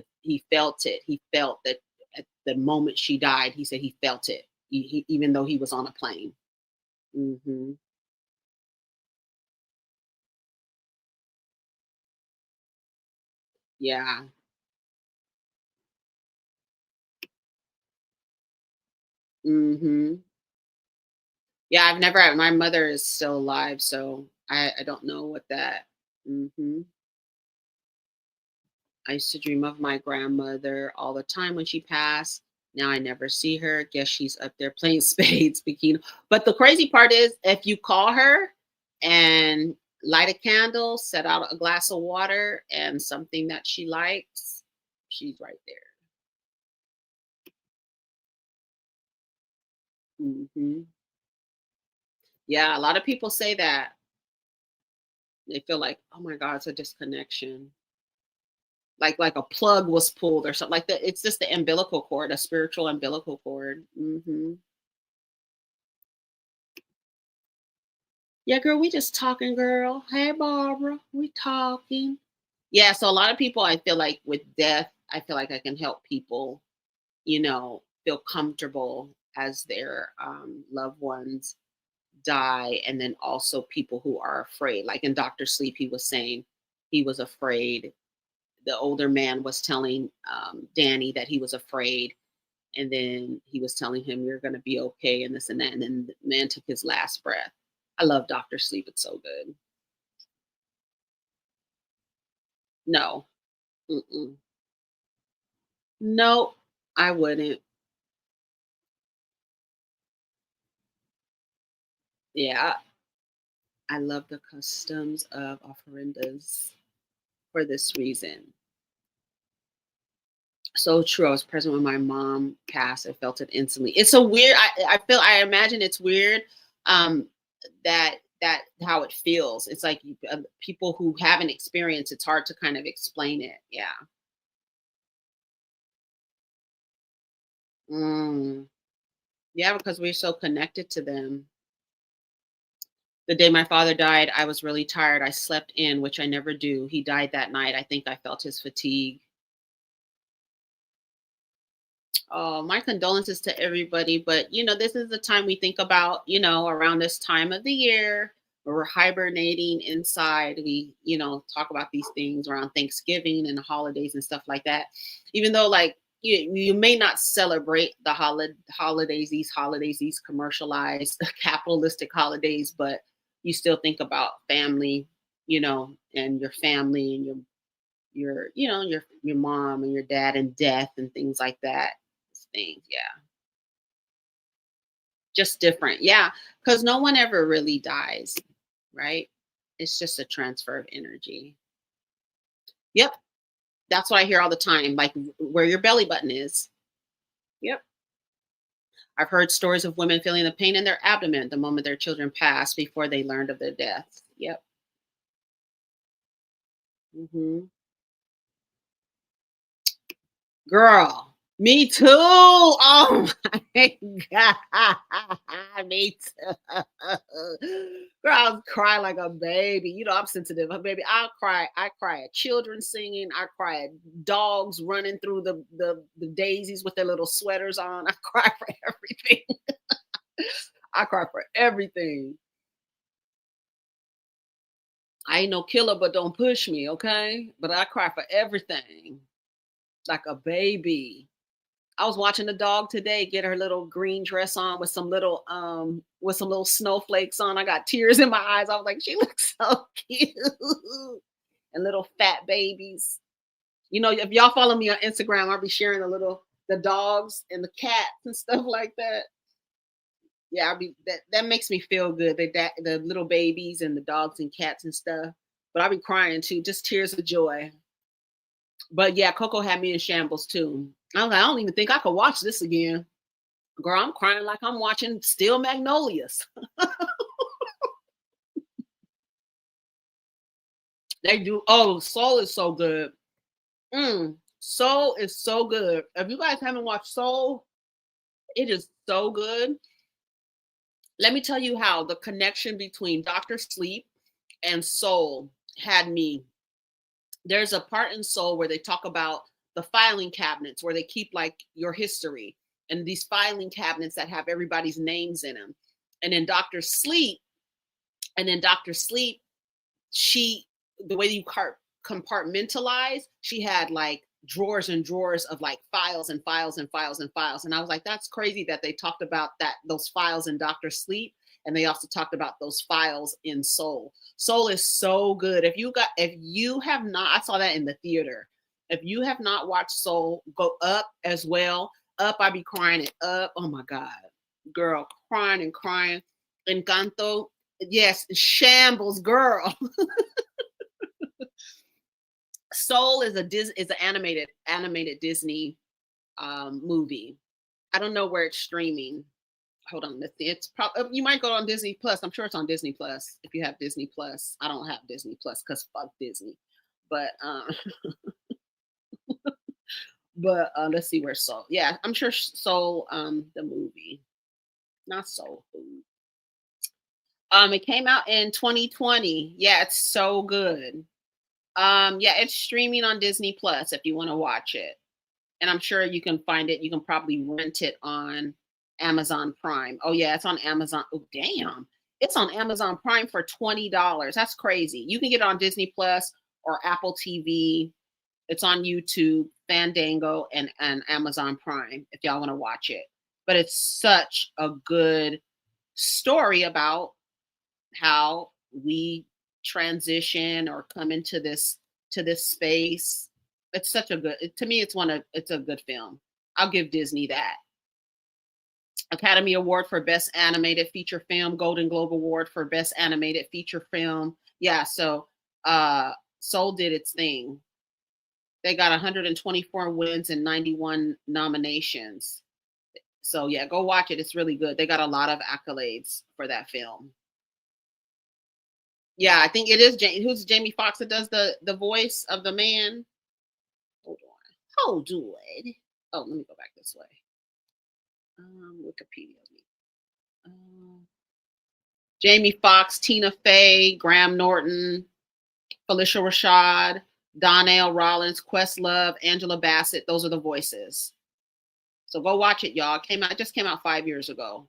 felt it. He felt that at the moment she died. He said he felt it, even though he was on a plane. Hmm. Yeah. Hmm. Yeah, I've never. My mother is still alive, so I don't know what that. Hmm. I used to dream of my grandmother all the time when she passed. Now I never see her. Guess she's up there playing spades, bikini. But the crazy part is, if you call her and light a candle, set out a glass of water and something that she likes, she's right there. Hmm. Yeah, a lot of people say that. They feel like, oh my God, it's a disconnection. Like a plug was pulled or something like that. It's just the umbilical cord, a spiritual umbilical cord. Hmm. Yeah, girl, we just talking, girl. Hey, Barbara, we talking. Yeah, so a lot of people, I feel like with death, I feel like I can help people, feel comfortable as their loved ones die, and then also people who are afraid. Like in Doctor Sleep, he was saying he was afraid. The older man was telling Danny that he was afraid, and then he was telling him, "You're going to be okay," and this and that. And then the man took his last breath. I love Doctor Sleep; it's so good. No. Mm-mm. No, I wouldn't. Yeah, I love the customs of ofrendas for this reason. So true. I was present when my mom passed. I felt it instantly. It's so weird. I imagine it's weird that how it feels. It's like people who haven't experienced. It's hard to kind of explain it. Yeah. Mm. Yeah, because we're so connected to them. The day my father died, I was really tired. I slept in, which I never do. He died that night. I think I felt his fatigue. Oh, my condolences to everybody. But, this is the time we think about, around this time of the year where we're hibernating inside. We, talk about these things around Thanksgiving and the holidays and stuff like that. Even though, like, you may not celebrate the holidays, these commercialized, capitalistic holidays, but you still think about family, and your family and your mom and your dad and death and things like that. Things, yeah, just different, yeah, because no one ever really dies, right? It's just a transfer of energy. Yep, that's what I hear all the time, like where your belly button is. Yep. I've heard stories of women feeling the pain in their abdomen the moment their children passed before they learned of their deaths. Yep. Hmm. Girl, me too. Oh my God. Me too. Girl, I was crying like a baby. I'm sensitive. Baby, I'll cry. I cry at children singing. I cry at dogs running through the daisies with their little sweaters on. I cry for everything. I cry for everything. I ain't no killer, but don't push me, okay? But I cry for everything like a baby. I was watching the dog today get her little green dress on with some little snowflakes on. I got tears in my eyes. I was like, she looks so cute. And little fat babies. If y'all follow me on Instagram, I'll be sharing the dogs and the cats and stuff like that. Yeah, that makes me feel good. The little babies and the dogs and cats and stuff. But I'll be crying too, just tears of joy. But yeah, Coco had me in shambles too. I was like, I don't even think I could watch this again. Girl, I'm crying like I'm watching Steel Magnolias. They do. Oh, Soul is so good. Mm. Soul is so good. If you guys haven't watched Soul, it is so good. Let me tell you how the connection between Doctor Sleep and Soul had me. There's a part in Soul where they talk about the filing cabinets where they keep like your history and these filing cabinets that have everybody's names in them. And in Doctor Sleep, she the way you compartmentalize, she had like drawers and drawers of like files and files and files and files. And I was like, that's crazy that they talked about those files in Doctor Sleep. And they also talked about those files in Soul. Soul is so good. If you have not, I saw that in the theater. If you have not watched Soul, go Up as well. Up, I be crying it up. Oh my God, girl, crying and crying. Encanto, yes, shambles, girl. Soul is an animated Disney movie. I don't know where it's streaming. Hold on, it's probably you might go on Disney Plus. I'm sure it's on Disney Plus if you have Disney Plus. I don't have Disney Plus because fuck Disney. But let's see where Soul. Yeah, I'm sure Soul the movie, not Soul Food. It came out in 2020. Yeah, it's so good. Yeah, it's streaming on Disney Plus if you want to watch it. And I'm sure you can find it. You can probably rent it on Amazon Prime. Oh yeah, it's on Amazon. Oh damn. It's on Amazon Prime for $20. That's crazy. You can get it on Disney Plus or Apple TV. It's on YouTube, Fandango, and Amazon Prime if y'all want to watch it. But it's such a good story about how we transition or come into this space. It's such a good, to me it's a good film. I'll give Disney that. Academy Award for Best Animated Feature Film, Golden Globe Award for Best Animated Feature Film. Yeah, so Soul did its thing. They got 124 wins and 91 nominations. So yeah, go watch it. It's really good. They got a lot of accolades for that film. Yeah, I think it is who's Jamie Foxx that does the voice of the man. Hold on. Hold on. Oh, let me go back this way. Wikipedia. Jamie Foxx, Tina Fey, Graham Norton, Felicia Rashad, Donnell Rollins, Questlove, Angela Bassett. Those are the voices. So go watch it, y'all. It just came out 5 years ago.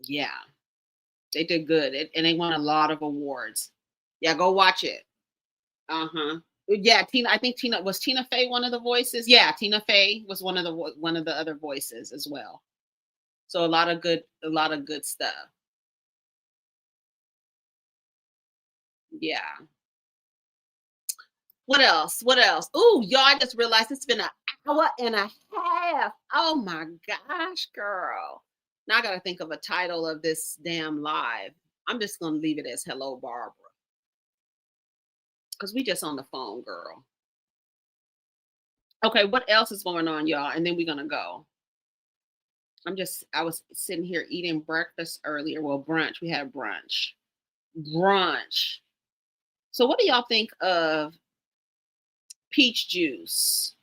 Yeah. They did good, and they won a lot of awards. Yeah, go watch it. Yeah, I think Tina Fey one of the voices. Yeah, Tina Fey was one of the other voices as well. So a lot of good stuff. Yeah. What else? Ooh, y'all, I just realized it's been an hour and a half. Oh my gosh, girl. Now I got to think of a title of this damn live. I'm just going to leave it as Hello, Baaarbra. Because we just on the phone, girl. Okay, what else is going on, y'all? And then we're going to go. I was sitting here eating breakfast earlier. Well, brunch. We had brunch. So what do y'all think of Peach Juice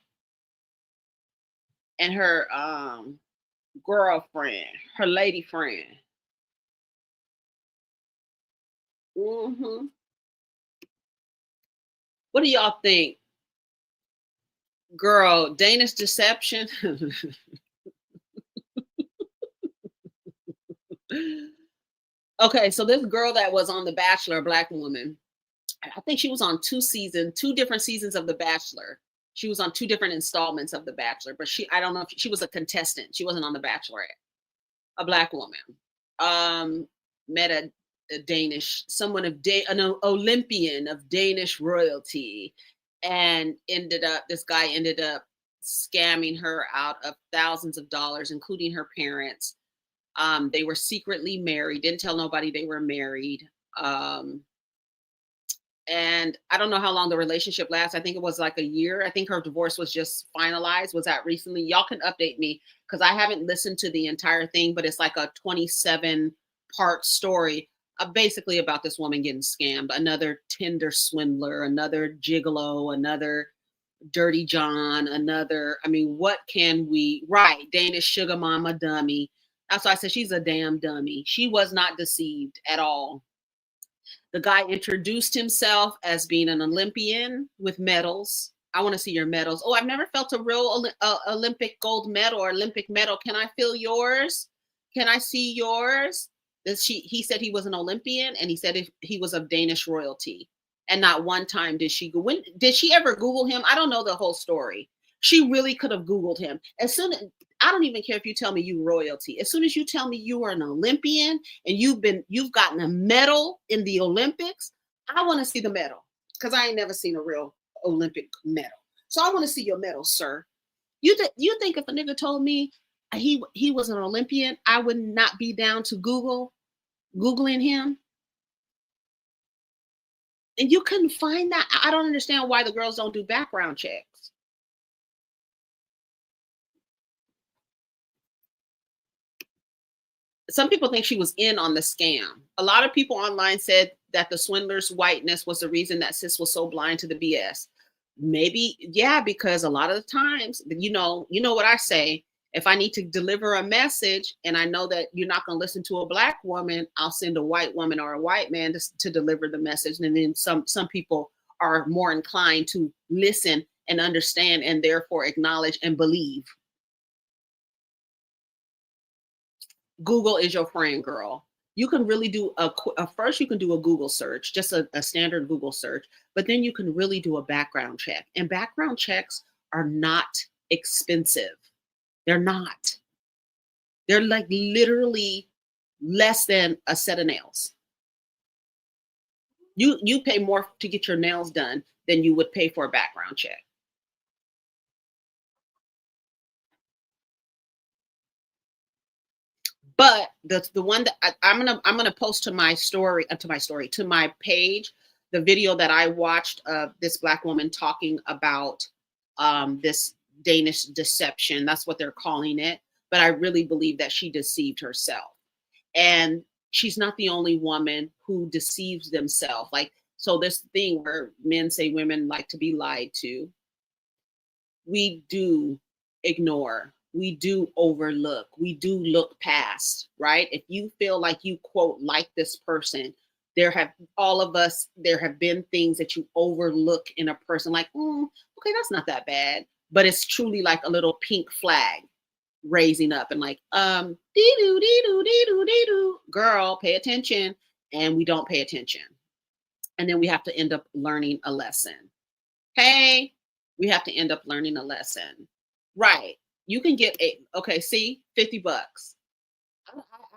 and her girlfriend, her lady friend? What do y'all think? Girl, Danish deception. Okay, so this girl that was on The Bachelor, a black woman, I think she was on two different seasons of The Bachelor. She was on two different installments of The Bachelor, but I don't know if she was a contestant. She wasn't on The Bachelorette. A black woman. Met an Olympian of Danish royalty, and this guy ended up scamming her out of thousands of dollars, including her parents. They were secretly married, didn't tell nobody they were married. And I don't know how long the relationship lasts. I think it was like a year. I think her divorce was just finalized. Was that recently? Y'all can update me because I haven't listened to the entire thing, but it's like a 27-part story basically about this woman getting scammed, another Tinder swindler, another gigolo, another dirty John, another. I mean, what can we? Right, Danish sugar mama dummy. That's why I said she's a damn dummy. She was not deceived at all. The guy introduced himself as being an Olympian with medals. I want to see your medals. Oh, I've never felt a real Olympic gold medal or Olympic medal. Can I feel yours? Can I see yours? He said he was an Olympian, and he said if he was of Danish royalty. And not one time did she go. When did she ever Google him? I don't know the whole story. She really could have Googled him. As soon as I don't even care if you tell me you royalty. As soon as you tell me you are an Olympian and you've gotten a medal in the Olympics, I want to see the medal because I ain't never seen a real Olympic medal. So I want to see your medal, sir. You think if a nigga told me he was an Olympian, I would not be down to Googling him? And you couldn't find that. I don't understand why the girls don't do background checks. Some people think she was in on the scam. A lot of people online said that the swindler's whiteness was the reason that sis was so blind to the BS. Maybe, yeah, because a lot of the times, you know what I say. If I need to deliver a message and I know that you're not going to listen to a black woman, I'll send a white woman or a white man to deliver the message. And then some people are more inclined to listen and understand and therefore acknowledge and believe. Google is your friend, girl. You can really do first you can do a Google search, just a standard Google search, but then you can really do a background check. And background checks are not expensive. They're not. They're like literally less than a set of nails. You pay more to get your nails done than you would pay for a background check. But the one that I'm gonna post to my story to my page, the video that I watched of this black woman talking about this Danish deception. That's what they're calling it. But I really believe that she deceived herself, and she's not the only woman who deceives themselves. Like, so this thing where men say women like to be lied to, we do ignore, we do overlook, we do look past, right? If you feel like you quote like this person, there have been things that you overlook in a person, like, okay, that's not that bad. But it's truly like a little pink flag raising up and like, dee doo, dee doo, dee doo, dee doo. Girl, pay attention. And we don't pay attention. And then we have to end up learning a lesson. Hey, we have to end up learning a lesson. Right. You can get okay, see, $50.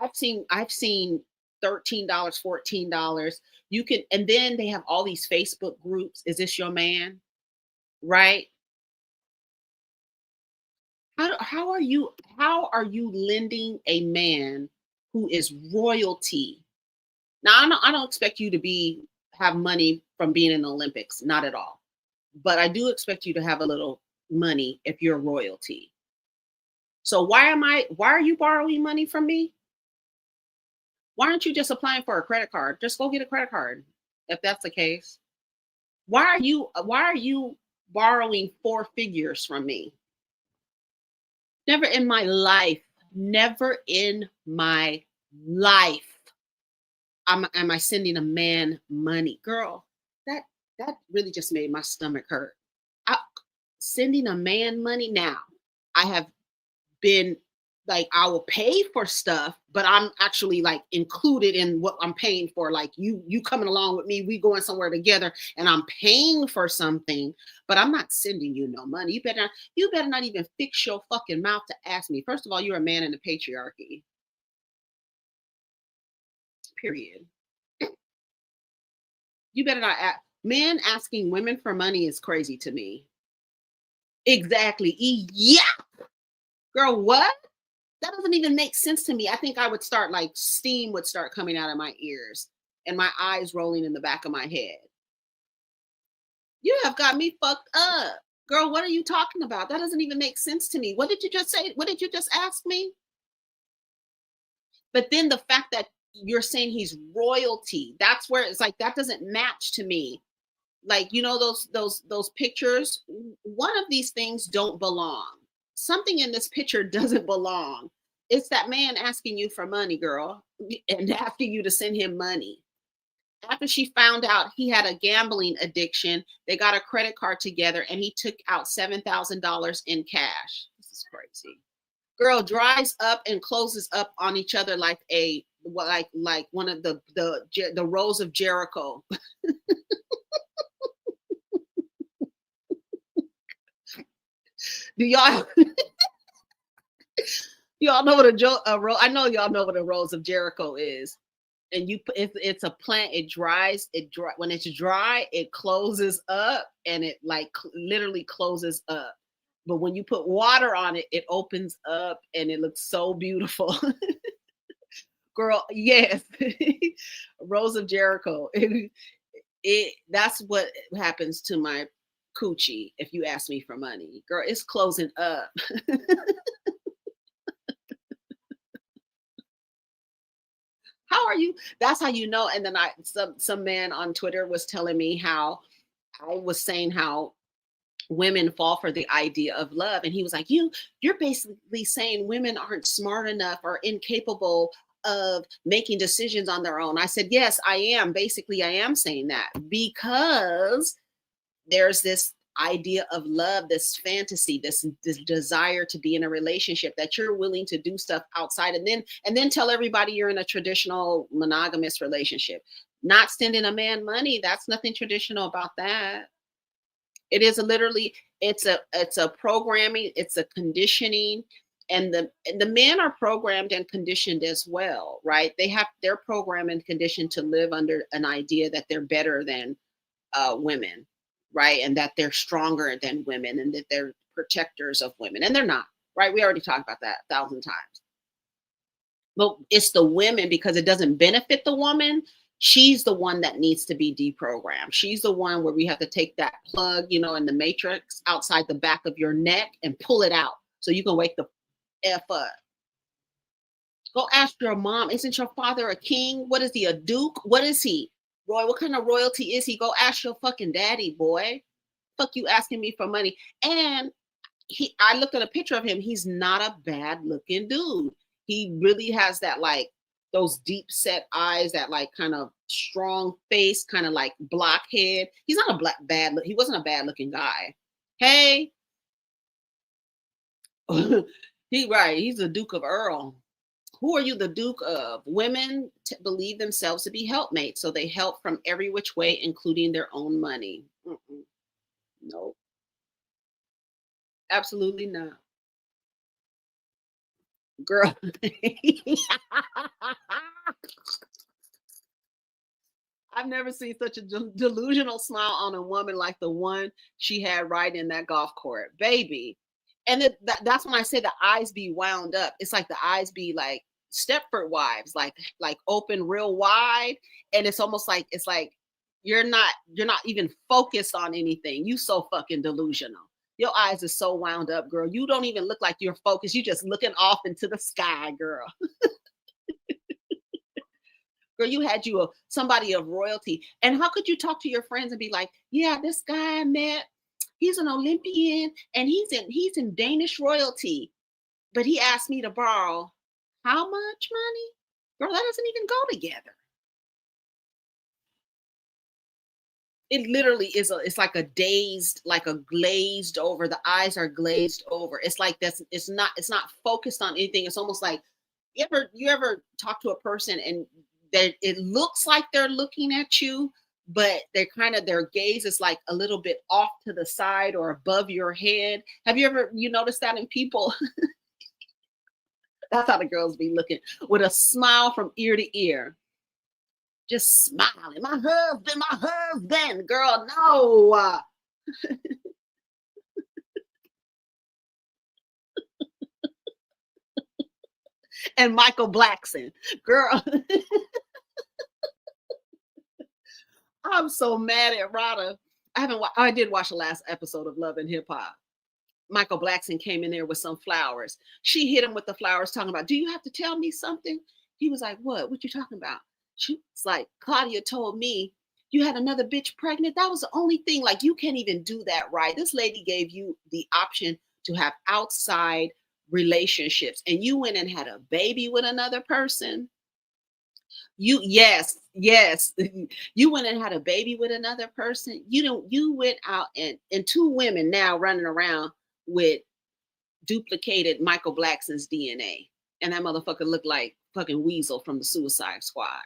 I've seen $13, $14. You can, and then they have all these Facebook groups. Is this your man? Right? How are you lending a man who is royalty? Now I don't expect you to have money from being in the Olympics, not at all. But I do expect you to have a little money if you're royalty. So why are you borrowing money from me? Why aren't you just applying for a credit card? Just go get a credit card if that's the case. Why are you borrowing four figures from me? Never in my life, never in my life am I sending a man money. Girl, that really just made my stomach hurt. Sending a man money now. I have been like, I will pay for stuff, but I'm actually like included in what I'm paying for. Like you coming along with me, we going somewhere together, and I'm paying for something, but I'm not sending you no money. You better not even fix your fucking mouth to ask me. First of all, you're a man in the patriarchy. Period. You better not ask. Men asking women for money is crazy to me. Exactly. Yeah. Girl, what? That doesn't even make sense to me. I think I would start like steam would start coming out of my ears and my eyes rolling in the back of my head. You have got me fucked up. Girl, what are you talking about? That doesn't even make sense to me. What did you just say? What did you just ask me? But then the fact that you're saying he's royalty. That's where it's like that doesn't match to me. Like, you know, those pictures, one of these things don't belong. Something in this picture doesn't belong. It's that man asking you for money, girl, and asking you to send him money. After she found out he had a gambling addiction, they got a credit card together and he took out $7,000 in cash. This is crazy. Girl dries up and closes up on each other like like one of the rows of Jericho. Do y'all y'all know what I know y'all know what a rose of Jericho is. And you put it's a plant, it dry when it's dry, it closes up and it like literally closes up. But when you put water on it, it opens up and it looks so beautiful. Girl, yes. Rose of Jericho. It that's what happens to my coochie if you ask me for money. Girl, it's closing up. How are you? That's how you know. And then some man on Twitter was telling me how I was saying how women fall for the idea of love. And he was like, you're basically saying women aren't smart enough or incapable of making decisions on their own. I said, yes, I am. Basically, I am saying that because there's this idea of love, this fantasy, this desire to be in a relationship that you're willing to do stuff outside and then tell everybody you're in a traditional monogamous relationship. Not sending a man money, that's nothing traditional about that. It is it's a programming, it's a conditioning, and the men are programmed and conditioned as well, right? They're programmed and conditioned to live under an idea that they're better than women, right? And that they're stronger than women and that they're protectors of women. And they're not, right? We already talked about that 1,000 times. But it's the women because it doesn't benefit the woman. She's the one that needs to be deprogrammed. She's the one where we have to take that plug, in the matrix outside the back of your neck and pull it out so you can wake the F up. Go ask your mom, isn't your father a king? What is he, a duke? What is he? Roy, what kind of royalty is he? Go ask your fucking daddy, boy. Fuck you asking me for money. And I looked at a picture of him. He's not a bad looking dude. He really has that like those deep set eyes, that like kind of strong face, kind of like blockhead. He's not he wasn't a bad looking guy. Hey, he's the Duke of Earl. Who are you the Duke of? Women believe themselves to be helpmates, so they help from every which way, including their own money. No, absolutely not. Girl. I've never seen such a delusional smile on a woman like the one she had right in that golf court, baby. And that's when I say the eyes be wound up. It's like the eyes be like Stepford wives, like open real wide, and it's almost like you're not even focused on anything. You so fucking delusional. Your eyes are so wound up, girl. You don't even look like you're focused. You just looking off into the sky, girl. Girl, you had somebody of royalty. And how could you talk to your friends and be like, yeah, this guy I met, he's an Olympian and he's in Danish royalty, but he asked me to borrow how much money? Girl, that doesn't even go together. It literally it's like a dazed, like a glazed over. The eyes are glazed over. It's like this, it's not focused on anything. It's almost like you ever talk to a person and it looks like they're looking at you, but their gaze is like a little bit off to the side or above your head. Have you noticed that in people? That's how the girls be looking, with a smile from ear to ear. Just smiling. My husband, girl, no. And Michael Blackson, girl. I'm so mad at Rada. I did watch the last episode of Love and Hip Hop. Michael Blackson came in there with some flowers. She hit him with the flowers, talking about, do you have to tell me something? He was like, what you talking about? She was like, Claudia told me you had another bitch pregnant. That was the only thing. Like, you can't even do that, right? This lady gave you the option to have outside relationships, and you went and had a baby with another person. Yes, you went and had a baby with another person. You went out and two women now running around with duplicated Michael Blackson's DNA, and that motherfucker looked like fucking Weasel from the Suicide Squad.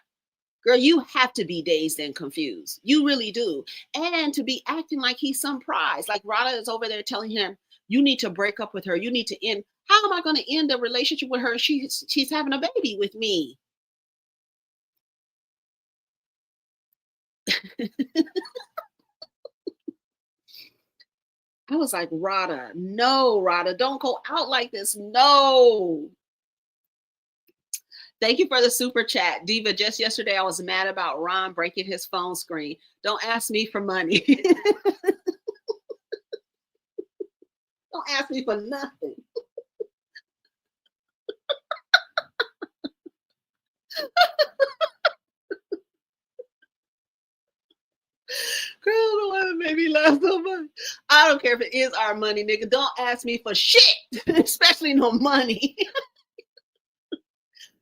Girl, you have to be dazed and confused. You really do. And to be acting like he's some prize. Like Rada is over there telling him, you need to break up with her. You need to end. How am I going to end a relationship with her? She's having a baby with me. I was like, Rada, no, Rada, don't go out like this. No. Thank you for the super chat. Diva, just yesterday I was mad about Ron breaking his phone screen. Don't ask me for money. Don't ask me for nothing. Girl, the one that made me laugh so much. I don't care if it is our money, nigga. Don't ask me for shit, especially no money.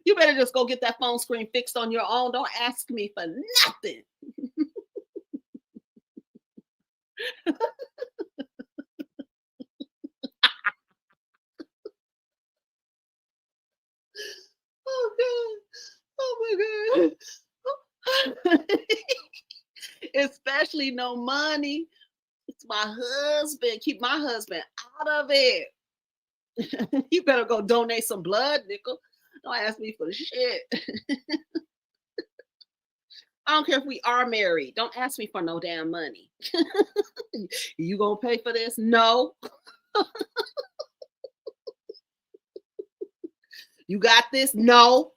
You better just go get that phone screen fixed on your own. Don't ask me for nothing. Oh God. Oh my God. Especially no money. It's my husband. Keep my husband out of it. You better go donate some blood, nickel. Don't ask me for shit. I don't care if we are married. Don't ask me for no damn money. You gonna pay for this? No. You got this? No.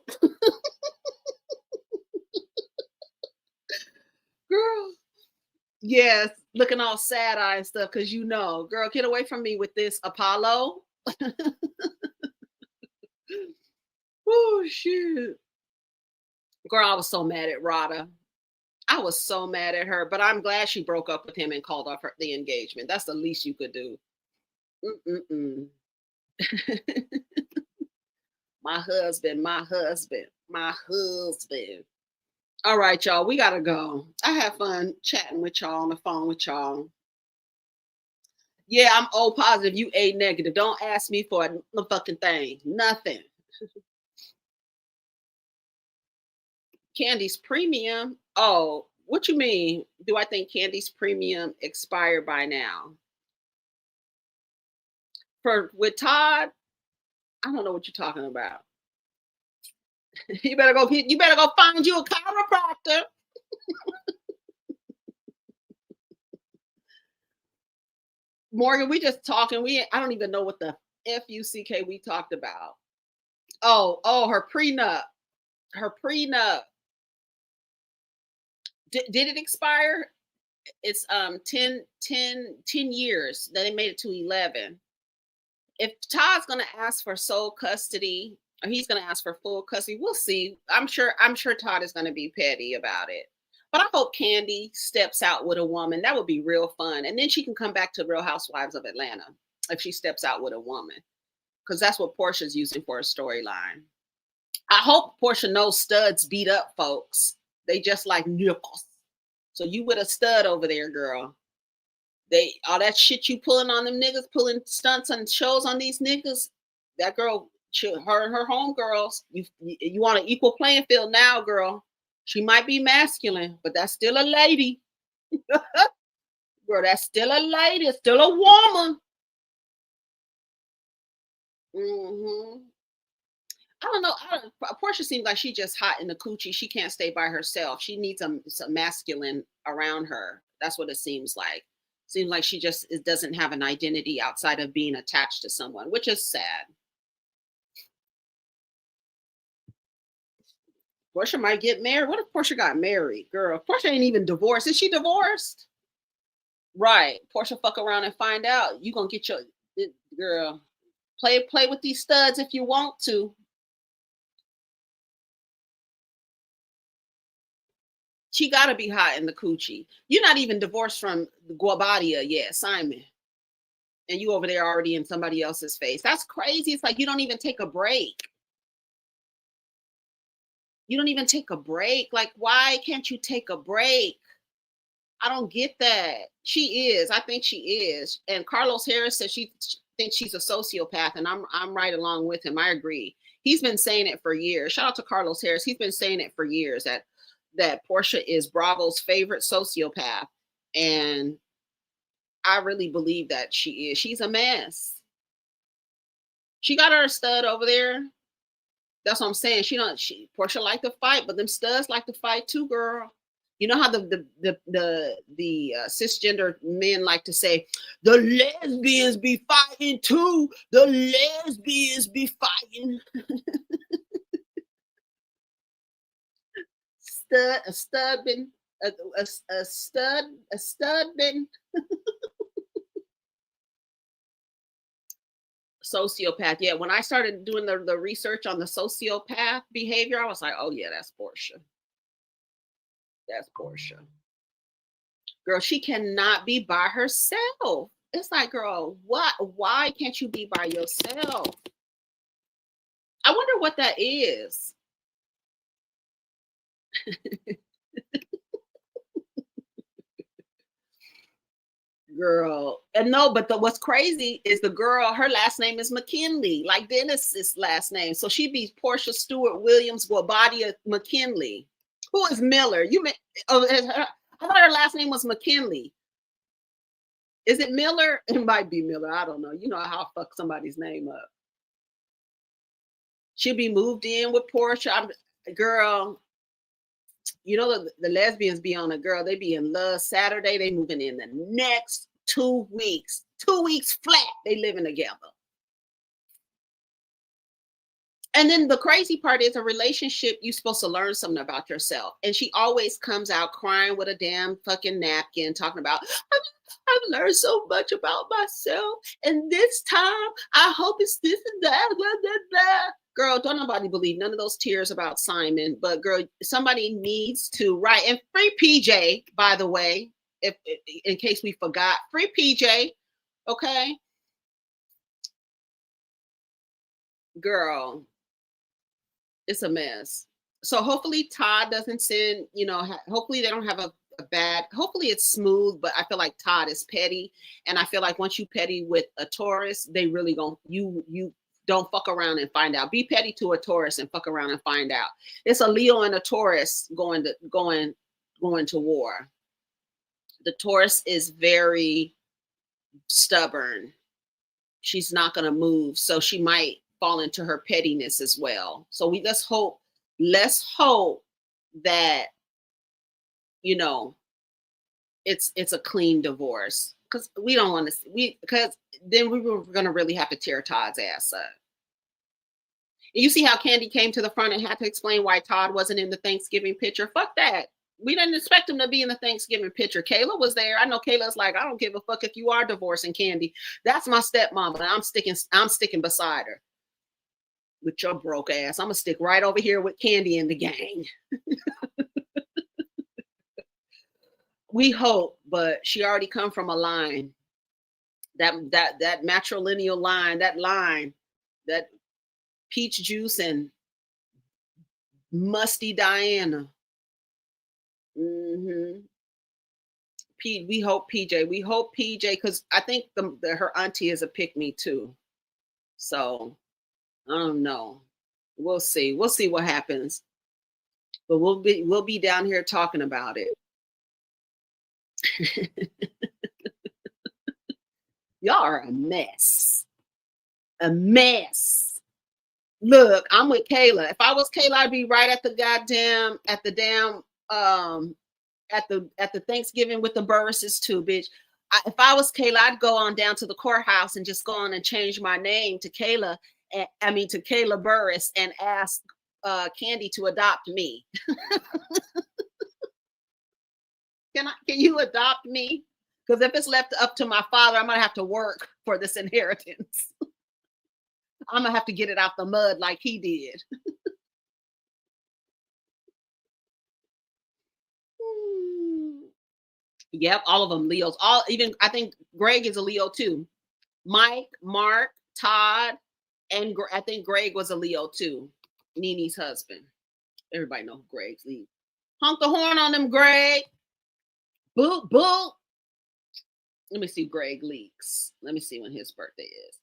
Girl. Yes, looking all sad eye and stuff because girl, get away from me with this Apollo. Oh shit. Girl, I was so mad at Rada. I was so mad at her, but I'm glad she broke up with him and called off the engagement. That's the least you could do. Mm-mm-mm. My husband, my husband, my husband. All right, y'all, we gotta go. I have fun chatting with y'all on the phone with y'all. Yeah, I'm O positive, you A negative. Don't ask me for a fucking thing. Nothing. Candy's premium. Oh, what you mean? Do I think Candy's premium expired by now? For with Todd, I don't know what you're talking about. You better go find you a chiropractor. Morgan, we just talking. I don't even know what the FUCK we talked about. Oh, her prenup. Her prenup. Did it expire? It's 10 years. Then they made it to 11. If Todd's gonna ask for sole custody, or he's gonna ask for full custody, we'll see. I'm sure Todd is gonna be petty about it. But I hope Candy steps out with a woman. That would be real fun. And then she can come back to Real Housewives of Atlanta if she steps out with a woman. Because that's what Portia's using for a storyline. I hope Portia knows studs beat up folks. They just like nickels. So you with a stud over there, girl. All that shit you pulling on them niggas, pulling stunts and shows on these niggas. That girl, her and her homegirls, you want an equal playing field now, girl. She might be masculine, but that's still a lady. Girl, that's still a lady. It's still a woman. Mm-hmm. I don't know. Portia seems like she just hot in the coochie. She can't stay by herself. She needs some masculine around her. That's what it seems like. Seems like she just doesn't have an identity outside of being attached to someone, which is sad. Portia might get married. What if Portia got married? Girl, Portia ain't even divorced. Is she divorced? Right. Portia fuck around and find out. You gonna get your girl. Play with these studs if you want to. She gotta be hot in the coochie. You're not even divorced from Guabadia yet, Simon. And you over there already in somebody else's face. That's crazy. It's like you don't even take a break. You don't even take a break. Like, why can't you take a break? I don't get that. She is. I think she is. And Carlos Harris says she thinks she's a sociopath, and I'm right along with him. I agree. He's been saying it for years. Shout out to Carlos Harris. He's been saying it for years that Portia is Bravo's favorite sociopath, and I really believe that she is. She's a mess. She got her stud over there. That's what I'm saying. Portia like to fight, but them studs like to fight too, girl. You know how the cisgender men like to say, the lesbians be fighting too. The lesbians be fighting. A stud been sociopath. Yeah, when I started doing the research on the sociopath behavior, I was like, oh yeah, that's Portia. That's Portia. Girl, she cannot be by herself. It's like, girl, what? Why can't you be by yourself? I wonder what that is. Girl, and no, but what's crazy is the girl, her last name is McKinley, like Dennis's last name. So she be Portia Stewart Williams Guabadia McKinley. Who is Miller? I thought her last name was McKinley. Is it Miller? It might be Miller. I don't know. You know how I fuck somebody's name up. She'll be moved in with Portia. Girl, you know the lesbians be on a girl. They be in love Saturday. They moving in the next 2 weeks. 2 weeks flat. They living together. And then the crazy part is a relationship, you're supposed to learn something about yourself. And she always comes out crying with a damn fucking napkin, talking about, I've learned so much about myself. And this time, I hope it's this and that, blah, blah, blah. Girl, don't nobody believe none of those tears about Simon. But girl, somebody needs to write. And free PJ, by the way, if in case we forgot, free PJ, okay? Girl, it's a mess. So hopefully Todd doesn't send, hopefully they don't have a bad, hopefully it's smooth, but I feel like Todd is petty. And I feel like once you petty with a Taurus, they really you don't fuck around and find out. Be petty to a Taurus and fuck around and find out. It's a Leo and a Taurus going to war. The Taurus is very stubborn. She's not going to move. So she might fall into her pettiness as well. So let's hope that, it's a clean divorce, because we don't want to, because then we were going to really have to tear Todd's ass up. And you see how Candy came to the front and had to explain why Todd wasn't in the Thanksgiving picture. Fuck that. We didn't expect him to be in the Thanksgiving picture. Kayla was there. I know Kayla's like, I don't give a fuck if you are divorcing Candy. That's my stepmama. I'm sticking beside her. With your broke ass. I'm gonna stick right over here with Candy and the gang. We hope, but she already come from a line. That matrilineal line, that peach juice and musty Diana. Mm-hmm. We hope PJ. We hope PJ, because I think her auntie is a pick me too. So I don't know. We'll see. We'll see what happens. But we'll be down here talking about it. Y'all are a mess. A mess. Look, I'm with Kayla. If I was Kayla, I'd be right at the Thanksgiving with the Burrises too, bitch. If I was Kayla, I'd go on down to the courthouse and just go on and change my name to Kayla. To Kayla Burris, and ask Candy to adopt me. Can you adopt me? Because if it's left up to my father, I'm gonna have to work for this inheritance. I'm gonna have to get it out the mud like he did. Yep, all of them Leos. All even I think Greg is a Leo too. Mike, Mark, Todd, and I think Greg was a Leo too. Nini's husband. Everybody know who Greg's Lee. Honk the horn on them, Greg. Boop boop. Let me see Greg Leaks. Let me see when his birthday is.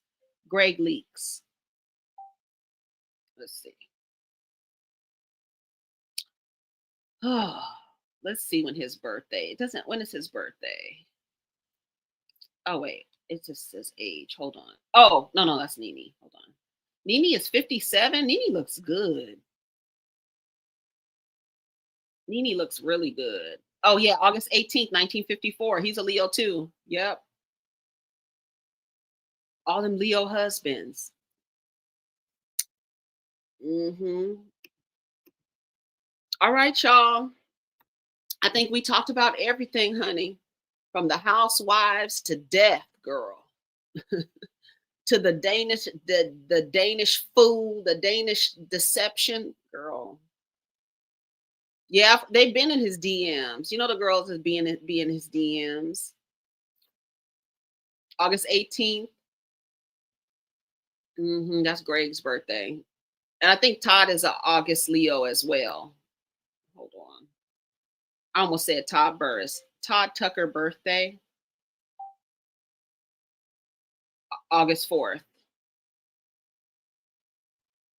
Greg Leaks. Let's see. Oh, let's see when his birthday. It doesn't. When is his birthday? Oh wait, it just says age. Hold on. Oh no, that's Nini. Hold on. Nini is 57. Nini looks good. Nini looks really good. Oh yeah, August 18th, 1954. He's a Leo too. Yep. All them Leo husbands. Mm-hmm. All right, y'all. I think we talked about everything, honey. From the housewives to death, girl. To the Danish fool, the Danish deception, girl. Yeah, they've been in his DMs. You know the girls is being his DMs. August 18th. That's Greg's birthday. And I think Todd is an August Leo as well. Hold on. I almost said Todd Burris. Todd Tucker birthday. August 4th.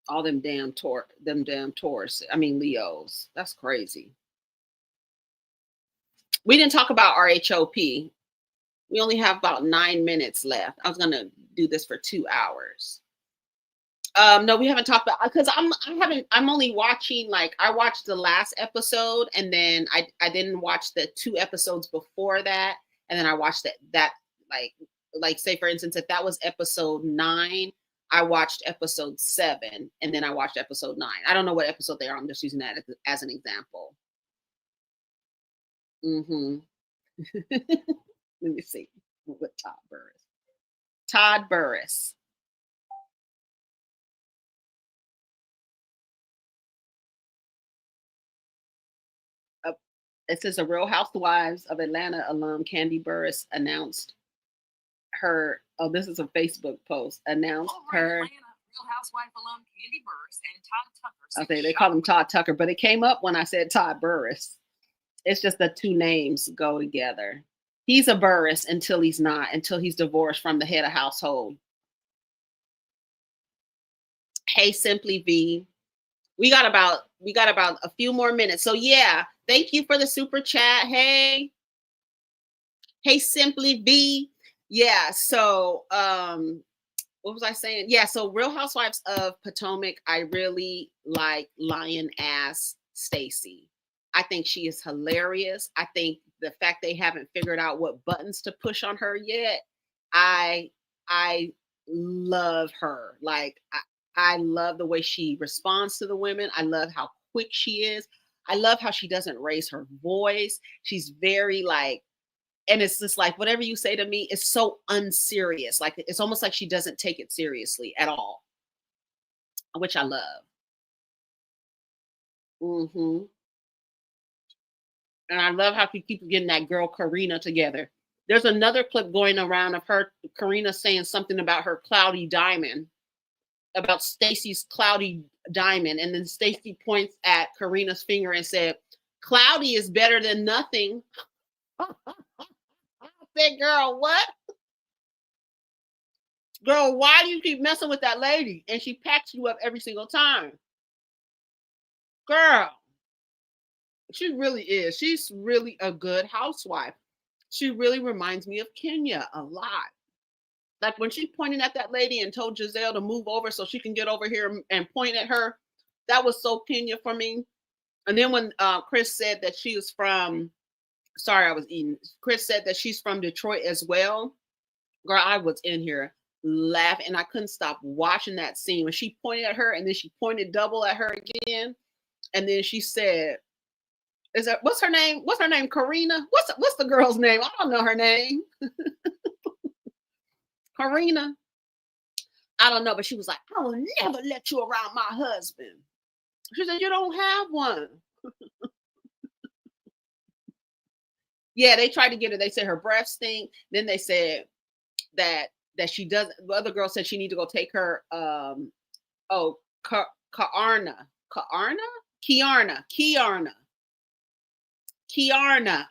All them damn Taurus. I mean Leos. That's crazy. We didn't talk about RHOP. We only have about 9 minutes left. I was gonna do this for 2 hours. No, we haven't talked about because I'm only watching like I watched the last episode and then I didn't watch the 2 episodes before that, and then I watched that like say for instance if that was episode 9, I watched episode 7 and then I watched episode 9. I don't know what episode they are. I'm just using that as an example. Let me see what Todd Burris. Todd Burris. It says a Real Housewives of Atlanta alum Candy Burris announced her. Oh, this is a Facebook post. Announced her. Atlanta, Real Housewife alum Candy Burris and Todd Tucker. Okay, they call him Todd Tucker, but it came up when I said Todd Burris. It's just the 2 names go together. He's a Burris until he's not, until he's divorced from the head of household. Hey, Simply V. We got about a few more minutes. So yeah, thank you for the super chat. Hey, Simply V. Yeah, so what was I saying? Yeah, so Real Housewives of Potomac, I really like lion ass Stacy. I think she is hilarious. I think the fact they haven't figured out what buttons to push on her yet, I love her. Like I love the way she responds to the women. I love how quick she is. I love how she doesn't raise her voice. She's very like, and it's just like whatever you say to me is so unserious. Like it's almost like she doesn't take it seriously at all, which I love. And I love how she keeps getting that girl Karina together. There's another clip going around of her, Karina, saying something about her cloudy diamond, about Stacy's cloudy diamond, and then Stacy points at Karina's finger and said, "Cloudy is better than nothing." I said, "Girl, what? Girl, why do you keep messing with that lady?" And she packs you up every single time. Girl, she really is. She's really a good housewife. She really reminds me of Kenya a lot. Like when she pointed at that lady and told Giselle to move over so she can get over here and point at her, that was so Kenya for me. And then when Chris said that she was from, sorry, I was eating. Chris said that she's from Detroit as well. Girl, I was in here laughing and I couldn't stop watching that scene when she pointed at her and then she pointed double at her again. And then she said, what's her name? What's her name? Karina? What's the girl's name? I don't know her name. Karina. I don't know, but she was like, "I will never let you around my husband." She said, "You don't have one." Yeah, they tried to get her. They said her breath stink. Then they said that she doesn't. The other girl said she need to go take her oh, Kaarna. Kaarna? Kiarna.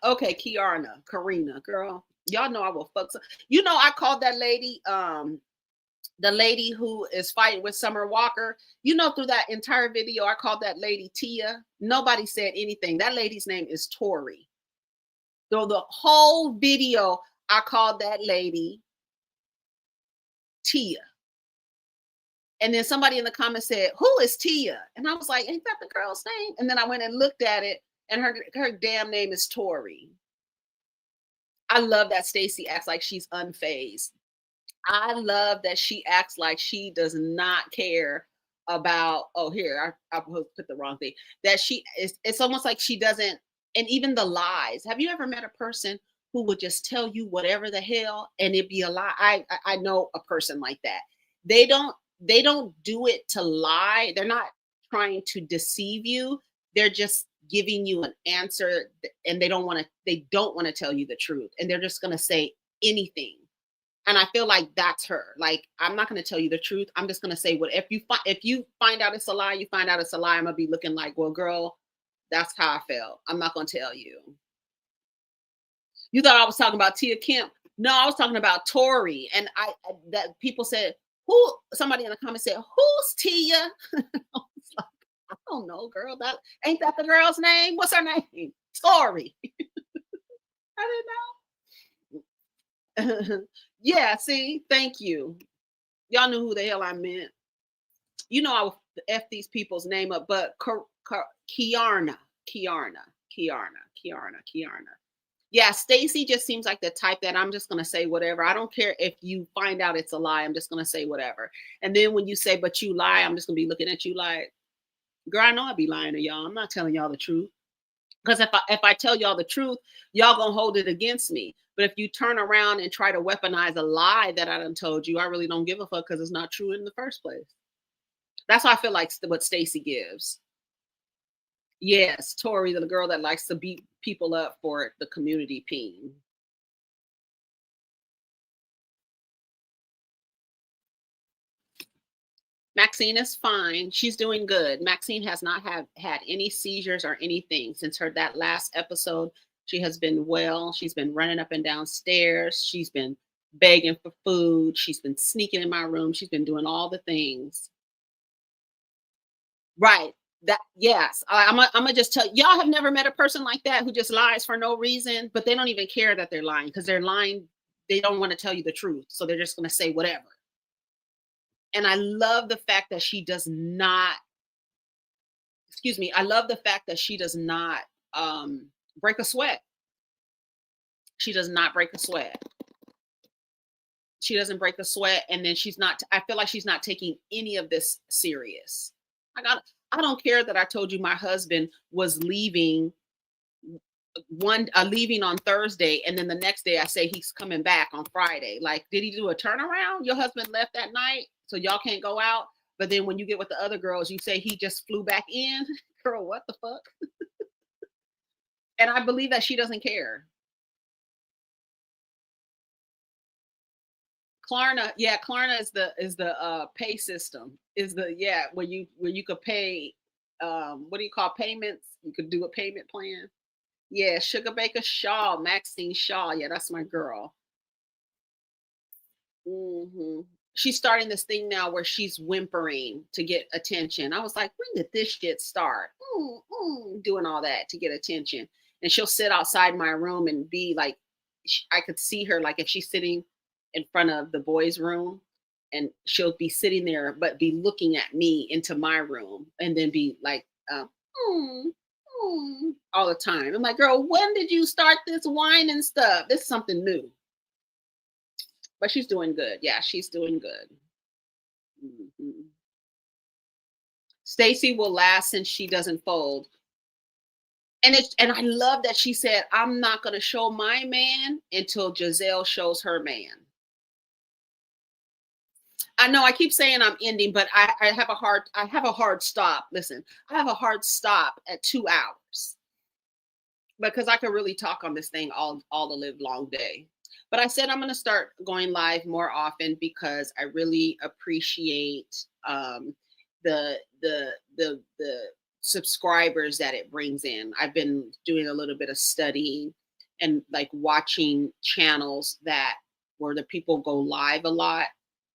Okay, Kiarna. Karina, girl. Y'all know I will fuck some. You know, I called that lady, the lady who is fighting with Summer Walker. You know, through that entire video, I called that lady Tia. Nobody said anything. That lady's name is Tori. So the whole video, I called that lady Tia. And then somebody in the comments said, "Who is Tia?" And I was like, "Ain't that the girl's name?" And then I went and looked at it, and her damn name is Tori. I love that Stacey acts like she's unfazed. I love that she acts like she does not care about. Oh, here I put the wrong thing. That she is. It's almost like she doesn't. And even the lies. Have you ever met a person who would just tell you whatever the hell and it be a lie? I know a person like that. They don't do it to lie. They're not trying to deceive you. They're just giving you an answer, and they don't want to tell you the truth, and they're just going to say anything. And I feel like that's her. Like, I'm not going to tell you the truth. I'm just going to say what. If you find out it's a lie, you find out it's a lie. I'm going to be looking like, well, girl, that's how I felt. I'm not going to tell you. You thought I was talking about Tia Kemp? No, I was talking about Tori. And that people said, who? Somebody in the comments said, "Who's Tia?" I was like, I don't know, girl. That ain't that the girl's name? What's her name? Tori. I didn't know. Yeah, see, thank you. Y'all knew who the hell I meant. You know I will F these people's name up, but Kiarna. Yeah, Stacey just seems like the type that I'm just gonna say whatever. I don't care if you find out it's a lie. I'm just gonna say whatever. And then when you say, "But you lie," I'm just gonna be looking at you like, "Girl, I know I be lying to y'all. I'm not telling y'all the truth." Because if I tell y'all the truth, y'all gonna hold it against me. But if you turn around and try to weaponize a lie that I done told you, I really don't give a fuck because it's not true in the first place. That's how I feel like what Stacey gives. Yes, Tori, the girl that likes to beat people up for the community peen. Maxine is fine. She's doing good. Maxine has not had any seizures or anything since that last episode. She has been well. She's been running up and down stairs. She's been begging for food. She's been sneaking in my room. She's been doing all the things. Right. That yes. I'm gonna just tell y'all have never met a person like that who just lies for no reason, but they don't even care that they're lying because they're lying. They don't want to tell you the truth, so they're just gonna say whatever. And I love the fact that she does not, excuse me, I love the fact that she does not break a sweat. She does not break a sweat. She doesn't break a sweat. And then I feel like she's not taking any of this serious. I don't care that I told you my husband was leaving leaving on Thursday, and then the next day I say he's coming back on Friday. Like, did he do a turnaround? Your husband left that night, so y'all can't go out. But then when you get with the other girls, you say he just flew back in. Girl, what the fuck? And I believe that she doesn't care. Klarna, yeah, Klarna is the pay system. Is the where you could pay what do you call payments? You could do a payment plan. Yeah, Sugar Baker Shaw, Maxine Shaw. Yeah, that's my girl. Hmm. She's starting this thing now where she's whimpering to get attention. I was like, when did this shit start? Doing all that to get attention. And she'll sit outside my room and be like, I could see her like if she's sitting in front of the boys' room, and she'll be sitting there but be looking at me into my room and then be like, all the time. I'm like, girl, when did you start this wine and stuff? This is something new. But she's doing good. Yeah, she's doing good. Mhm. Stacy will last since she doesn't fold. And I love that she said, I'm not gonna show my man until Giselle shows her man. I know I keep saying I'm ending, but I have a hard stop. Listen, I have a hard stop at 2 hours. because I could really talk on this thing all the live long day. But I said I'm going to start going live more often because I really appreciate the subscribers that it brings in. I've been doing a little bit of studying and like watching channels that where the people go live a lot.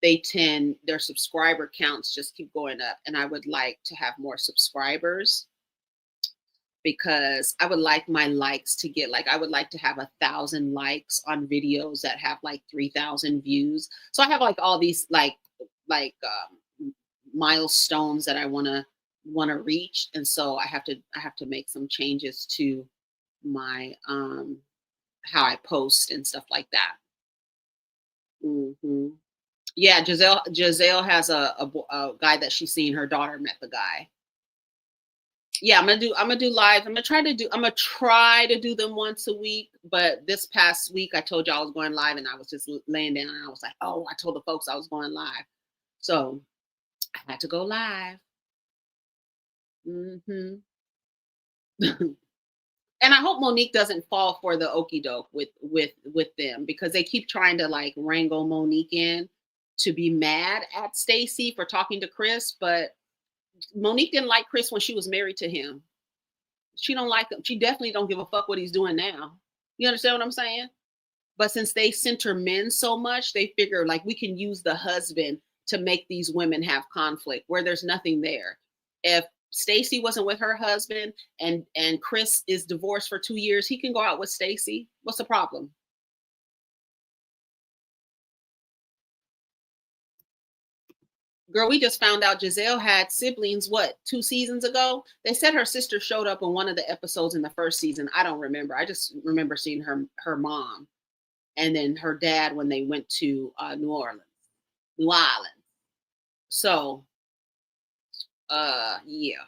They tend their subscriber counts just keep going up, and I would like to have more subscribers because I would like my likes to get like I would like to have 1,000 likes on videos that have like 3,000 views. So I have like all these milestones that I want to reach, and so I have to make some changes to my how I post and stuff like that. Hmm. Yeah, Giselle has a guy that she's seen. Her daughter met the guy. Yeah, I'm gonna do live. I'm gonna try to do them once a week. But this past week I told you I was going live and I was just laying down and I was like, oh, I told the folks I was going live. So I had to go live. Hmm. And I hope Monique doesn't fall for the okey doke with them because they keep trying to like wrangle Monique in to be mad at Stacy for talking to Chris, but Monique didn't like Chris when she was married to him. She don't like him. She definitely don't give a fuck what he's doing now. You understand what I'm saying? But since they center men so much, they figure like we can use the husband to make these women have conflict where there's nothing there. If Stacy wasn't with her husband and Chris is divorced for 2 years, he can go out with Stacy. What's the problem? Girl, we just found out Giselle had siblings, what, 2 seasons ago? They said her sister showed up in one of the episodes in the first season. I don't remember. I just remember seeing her mom and then her dad when they went to New Orleans. So, yeah.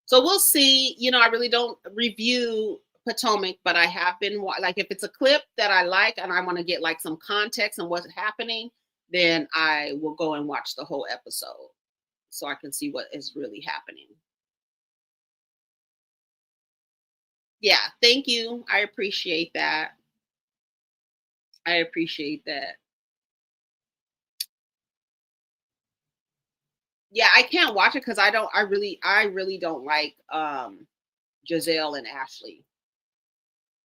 So we'll see. I really don't review Potomac, but I have been like if it's a clip that I like and I want to get like some context on what's happening, then I will go and watch the whole episode so I can see what is really happening. Yeah, thank you. I appreciate that. I appreciate that. Yeah, I can't watch it because I really don't like Giselle and Ashley.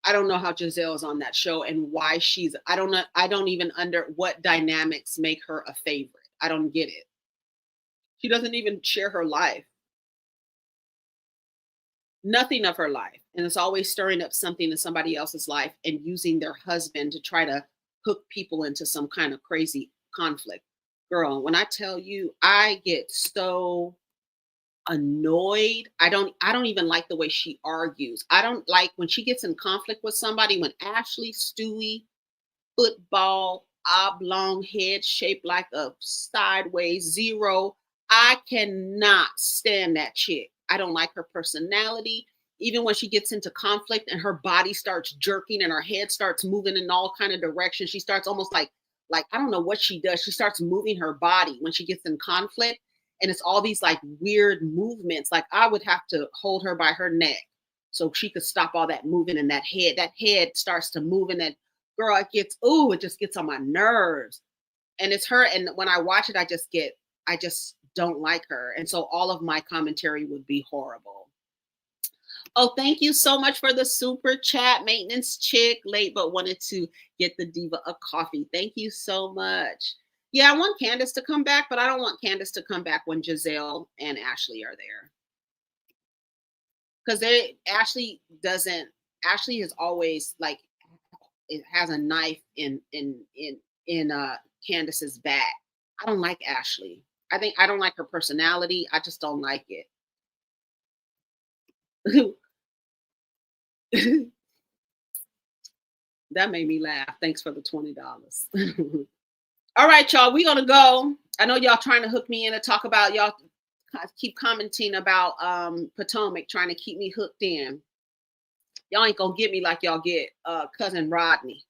I don't know how Giselle is on that show and why I don't know. I don't even under what dynamics make her a favorite. I don't get it. She doesn't even share her life, nothing of her life. And it's always stirring up something in somebody else's life and using their husband to try to hook people into some kind of crazy conflict. Girl, when I tell you, I get so annoyed. I don't even like the way she argues. I don't like when she gets in conflict with somebody when Ashley Stewie football oblong head shaped like a sideways zero. I cannot stand that chick. I don't like her personality. Even when she gets into conflict and her body starts jerking and her head starts moving in all kind of directions, she starts almost like I don't know what she does. She starts moving her body when she gets in conflict, and it's all these like weird movements. Like I would have to hold her by her neck so she could stop all that moving in that head. That head starts to move and that girl, it just gets on my nerves. And it's her. And when I watch it, I just don't like her. And so all of my commentary would be horrible. Oh, thank you so much for the super chat, maintenance chick. Late, but wanted to get the diva a coffee. Thank you so much. Yeah, I want Candace to come back, but I don't want Candace to come back when Giselle and Ashley are there. Because Ashley is always like it has a knife in Candace's back. I don't like Ashley. I don't like her personality. I just don't like it. That made me laugh. Thanks for the $20. All right, y'all. We're gonna go. I know y'all trying to hook me in to talk about y'all keep commenting about Potomac, trying to keep me hooked in. Y'all ain't gonna get me like y'all get cousin Rodney.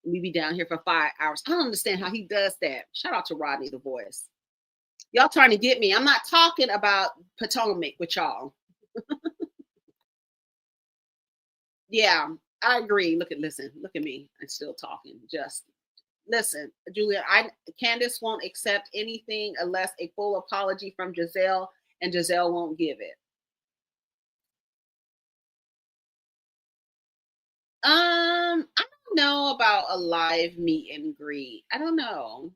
We be down here for 5 hours. I don't understand how he does that. Shout out to Rodney the voice. Y'all trying to get me. I'm not talking about Potomac with y'all. Yeah, I agree. Listen, look at me. I'm still talking. Just listen, Julia. Candace won't accept anything unless a full apology from Giselle, and Giselle won't give it. I don't know about a live meet and greet. I don't know.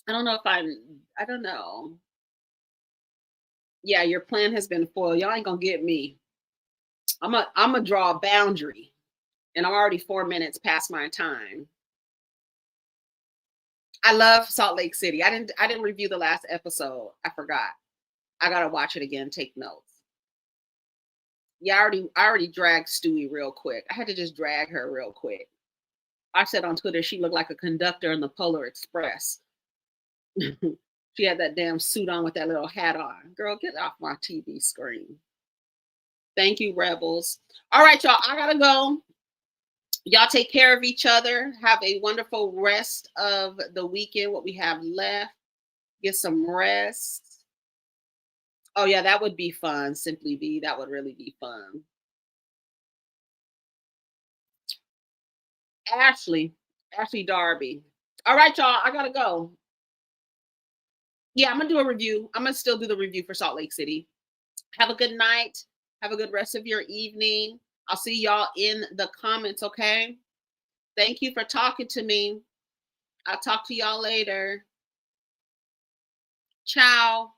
I don't know if I don't know. Yeah, your plan has been foiled. Y'all ain't gonna get me. I'm a draw a boundary, and I'm already 4 minutes past my time. I love Salt Lake City. I didn't review the last episode. I forgot. I gotta watch it again. Take notes. Yeah, I already dragged Stewie real quick. I had to just drag her real quick. I said on Twitter she looked like a conductor in the Polar Express. She had that damn suit on with that little hat on. Girl, get off my TV screen. Thank you, Rebels. All right, y'all. I gotta go. Y'all take care of each other. Have a wonderful rest of the weekend, what we have left. Get some rest. Oh, yeah, that would be fun. Simply be. That would really be fun. Ashley. Ashley Darby. All right, y'all. I gotta go. Yeah, I'm gonna do a review. I'm gonna still do the review for Salt Lake City. Have a good night. Have a good rest of your evening. I'll see y'all in the comments, okay? Thank you for talking to me. I'll talk to y'all later. Ciao.